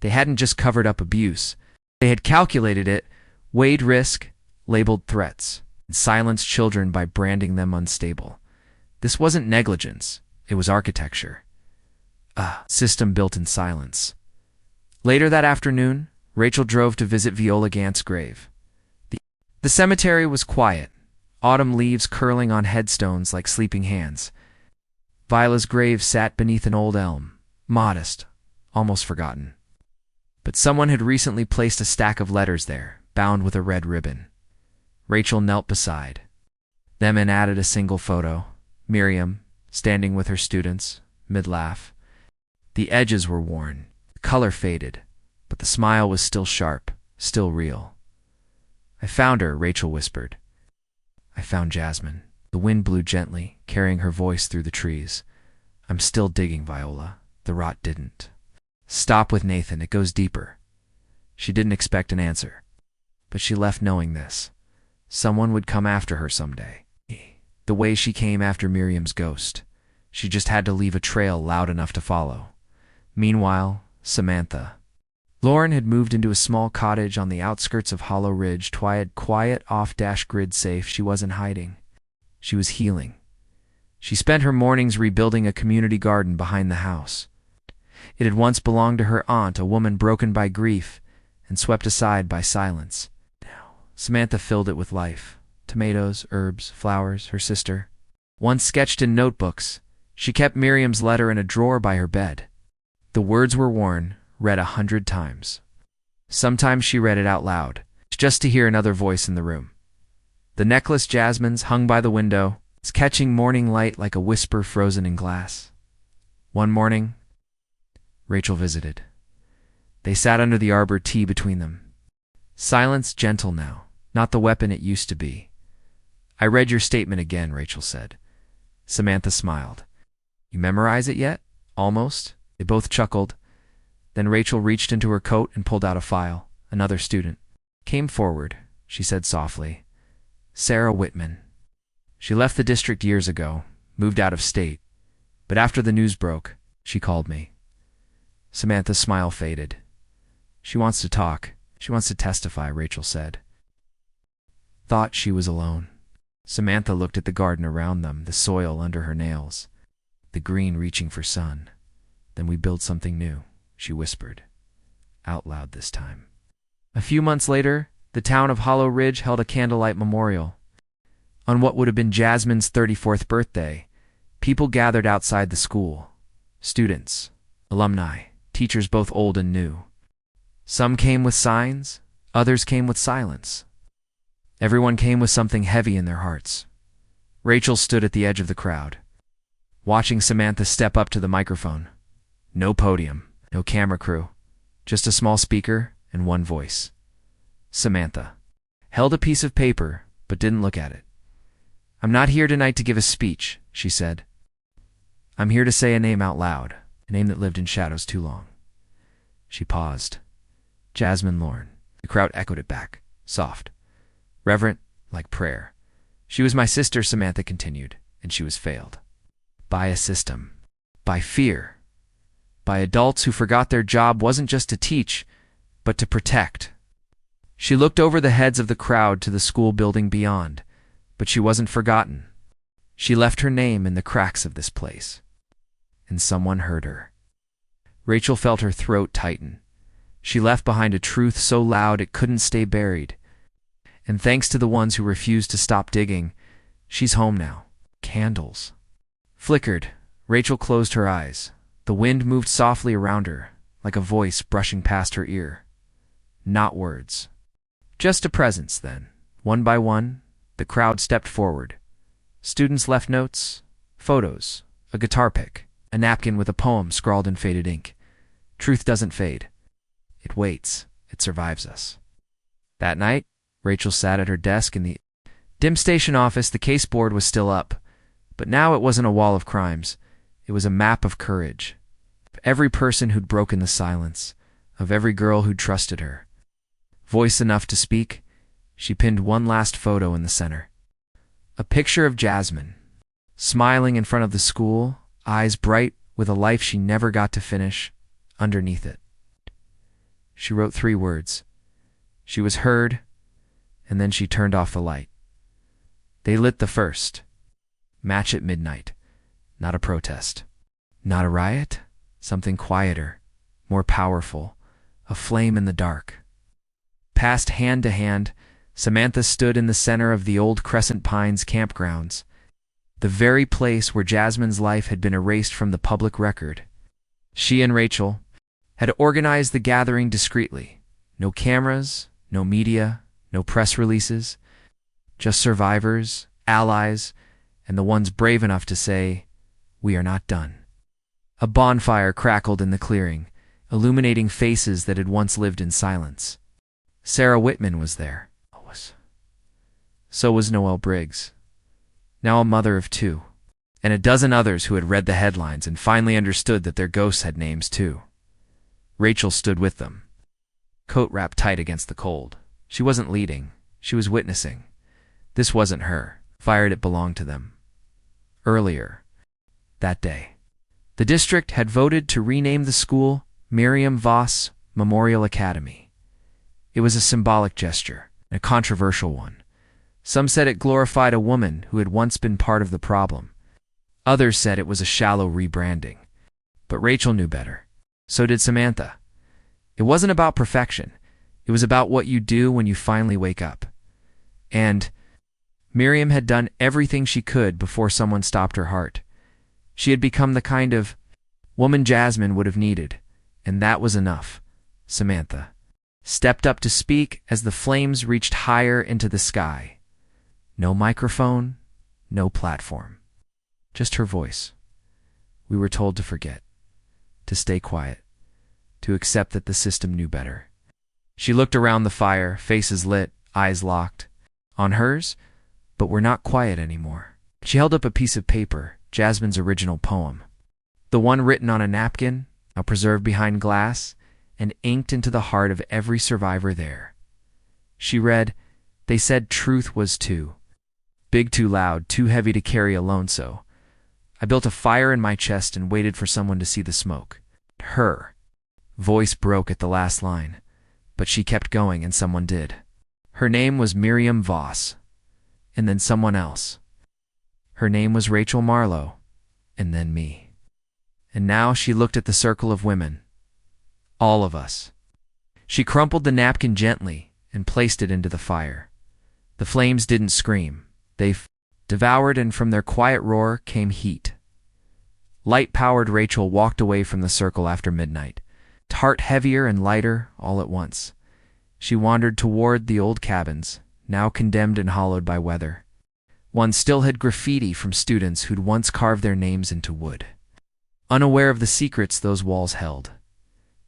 They hadn't just covered up abuse. They had calculated it, weighed risk, labeled threats, and silenced children by branding them unstable. This wasn't negligence. It was architecture. A system built in silence. Later that afternoon, Rachel drove to visit Viola Gant's grave. The cemetery was quiet, autumn leaves curling on headstones like sleeping hands. Viola's grave sat beneath an old elm, modest, almost forgotten. But someone had recently placed a stack of letters there, bound with a red ribbon. Rachel knelt beside them and added a single photo. Miriam, standing with her students, mid-laugh. The edges were worn, the color faded, but the smile was still sharp, still real. "I found her," Rachel whispered. "I found Jasmine." The wind blew gently, carrying her voice through the trees. "I'm still digging, Viola. The rot didn't." "Stop with Nathan, it goes deeper." She didn't expect an answer, but she left knowing this. Someone would come after her someday. The way she came after Miriam's ghost. She just had to leave a trail loud enough to follow. Meanwhile, Samantha. Lauren had moved into a small cottage on the outskirts of Hollow Ridge, quiet, off-grid safe. She wasn't hiding. She was healing. She spent her mornings rebuilding a community garden behind the house. It had once belonged to her aunt, a woman broken by grief and swept aside by silence. Now, Samantha filled it with life. Tomatoes, herbs, flowers, her sister. Once sketched in notebooks, she kept Miriam's letter in a drawer by her bed. The words were worn, read 100 times. Sometimes she read it out loud, just to hear another voice in the room. The necklace Jasmine's hung by the window, catching morning light like a whisper frozen in glass. One morning, Rachel visited. They sat under the arbor, tea between them. Silence gentle now, not the weapon it used to be. "I read your statement again," Rachel said. Samantha smiled. "You memorize it yet?" "Almost." They both chuckled. Then Rachel reached into her coat and pulled out a file. Another student came forward, she said softly. "Sarah Whitman. She left the district years ago, moved out of state. But after the news broke, she called me." Samantha's smile faded. "She wants to talk. She wants to testify," Rachel said. Thought she was alone. Samantha looked at the garden around them, the soil under her nails, the green reaching for sun. "Then we build something new," she whispered, out loud this time. A few months later, the town of Hollow Ridge held a candlelight memorial. On what would have been Jasmine's 34th birthday, people gathered outside the school. Students, alumni, teachers both old and new. Some came with signs, others came with silence. Everyone came with something heavy in their hearts. Rachel stood at the edge of the crowd, watching Samantha step up to the microphone. No podium, no camera crew, just a small speaker and one voice. Samantha held a piece of paper, but didn't look at it. "I'm not here tonight to give a speech," she said. "I'm here to say a name out loud, a name that lived in shadows too long." She paused. "Jasmine Lorne." The crowd echoed it back, soft, reverent, like prayer. "She was my sister," Samantha continued, "and she was failed. By a system. By fear. By adults who forgot their job wasn't just to teach, but to protect." She looked over the heads of the crowd to the school building beyond, but she wasn't forgotten. She left her name in the cracks of this place. And someone heard her. Rachel felt her throat tighten. She left behind a truth so loud it couldn't stay buried. And thanks to the ones who refused to stop digging, she's home now. Candles flickered, Rachel closed her eyes. The wind moved softly around her, like a voice brushing past her ear. Not words. Just a presence, then. One by one, the crowd stepped forward. Students left notes, photos, a guitar pick, a napkin with a poem scrawled in faded ink. Truth doesn't fade. It waits. It survives us. That night, Rachel sat at her desk in the dim station office. The case board was still up, but now it wasn't a wall of crimes. It was a map of courage. Of every person who'd broken the silence, of every girl who'd trusted her. Voice enough to speak, she pinned one last photo in the center. A picture of Jasmine, smiling in front of the school, eyes bright with a life she never got to finish, underneath it. She wrote 3 words. She was heard, and then she turned off the light. They lit the first. Match at midnight. Not a protest. Not a riot. Something quieter, more powerful. A flame in the dark. Passed hand to hand, Samantha stood in the center of the old Crescent Pines campgrounds, the very place where Jasmine's life had been erased from the public record. She and Rachel had organized the gathering discreetly. No cameras, no media, no press releases, just survivors, allies, and the ones brave enough to say, "We are not done." A bonfire crackled in the clearing, illuminating faces that had once lived in silence. Sarah Whitman was there. So was Noelle Briggs, now a mother of 2, and a dozen others who had read the headlines and finally understood that their ghosts had names too. Rachel stood with them, coat wrapped tight against the cold. She wasn't leading, she was witnessing. This wasn't her. Fired it belonged to them. Earlier, that day, the district had voted to rename the school Miriam Voss Memorial Academy. It was a symbolic gesture, a controversial one. Some said it glorified a woman who had once been part of the problem. Others said it was a shallow rebranding. But Rachel knew better. So did Samantha. It wasn't about perfection. It was about what you do when you finally wake up. And Miriam had done everything she could before someone stopped her heart. She had become the kind of woman Jasmine would have needed, and that was enough. Samantha stepped up to speak as the flames reached higher into the sky. No microphone, no platform. Just her voice. We were told to forget, to stay quiet, to accept that the system knew better. She looked around the fire, faces lit, eyes locked. On hers, but we're not quiet anymore. She held up a piece of paper, Jasmine's original poem. The one written on a napkin, now preserved behind glass, and inked into the heart of every survivor there. She read, "They said truth was too big, too loud, too heavy to carry alone, so I built a fire in my chest and waited for someone to see the smoke." Her voice broke at the last line, but she kept going and someone did. Her name was Miriam Voss, and then someone else. Her name was Rachel Marlowe, and then me. And now she looked at the circle of women. All of us. She crumpled the napkin gently and placed it into the fire. The flames didn't scream. They devoured, and from their quiet roar came heat. Light-powered Rachel walked away from the circle after midnight, heart heavier and lighter all at once. She wandered toward the old cabins, now condemned and hollowed by weather. One still had graffiti from students who'd once carved their names into wood. Unaware of the secrets those walls held.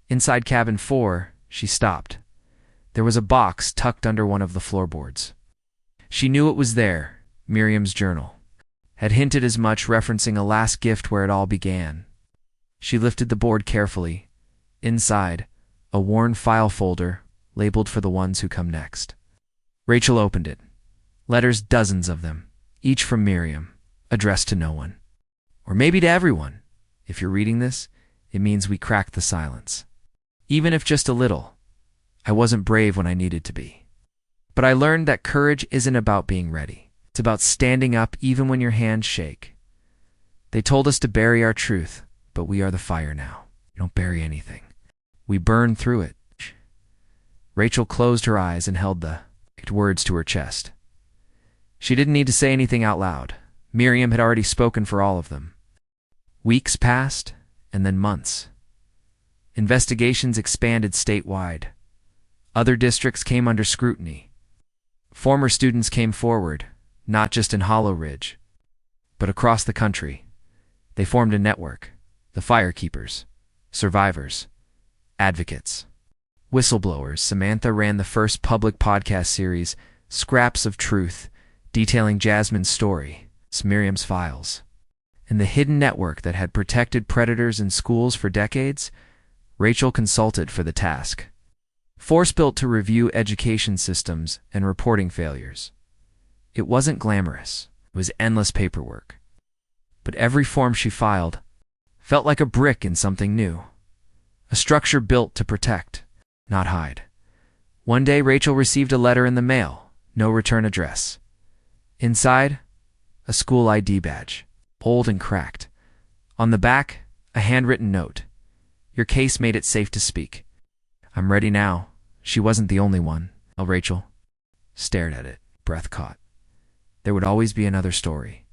Inside cabin 4, she stopped. There was a box tucked under one of the floorboards. She knew it was there, Miriam's journal. Had hinted as much, referencing a last gift where it all began. She lifted the board carefully. Inside, a worn file folder labeled for the ones who come next. Rachel opened it. Letters, dozens of them, each from Miriam, addressed to no one. Or maybe to everyone. If you're reading this, it means we cracked the silence. Even if just a little. I wasn't brave when I needed to be. But I learned that courage isn't about being ready. It's about standing up even when your hands shake. They told us to bury our truth, but we are the fire now. We don't bury anything. We burn through it. Rachel closed her eyes and held the words to her chest. She didn't need to say anything out loud. Miriam had already spoken for all of them. Weeks passed, and then months. Investigations expanded statewide. Other districts came under scrutiny. Former students came forward, not just in Hollow Ridge, but across the country. They formed a network: the Firekeepers, survivors, advocates, whistleblowers. Samantha ran the first public podcast series, Scraps of Truth, detailing Jasmine's story, Miriam's Files. In the hidden network that had protected predators in schools for decades, Rachel consulted for the task. Force-built to review education systems and reporting failures. It wasn't glamorous. It was endless paperwork. But every form she filed felt like a brick in something new. A structure built to protect, not hide. One day, Rachel received a letter in the mail, no return address. Inside, a school ID badge, old and cracked. On the back, a handwritten note. Your case made it safe to speak. I'm ready now. She wasn't the only one. Rachel stared at it, breath caught. There would always be another story,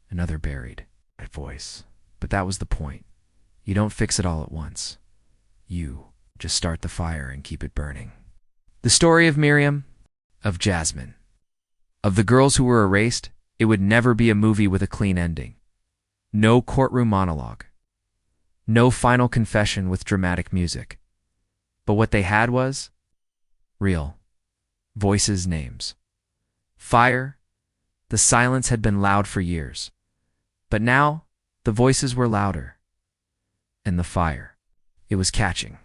another buried voice. But that was the point. You don't fix it all at once. You just start the fire and keep it burning. The story of Miriam, of Jasmine, of the girls who were erased. It would never be a movie with a clean ending. No courtroom monologue. No final confession with dramatic music. But what they had was real voices, names. Fire. The silence had been loud for years. But now, the voices were louder. And the fire, it was catching.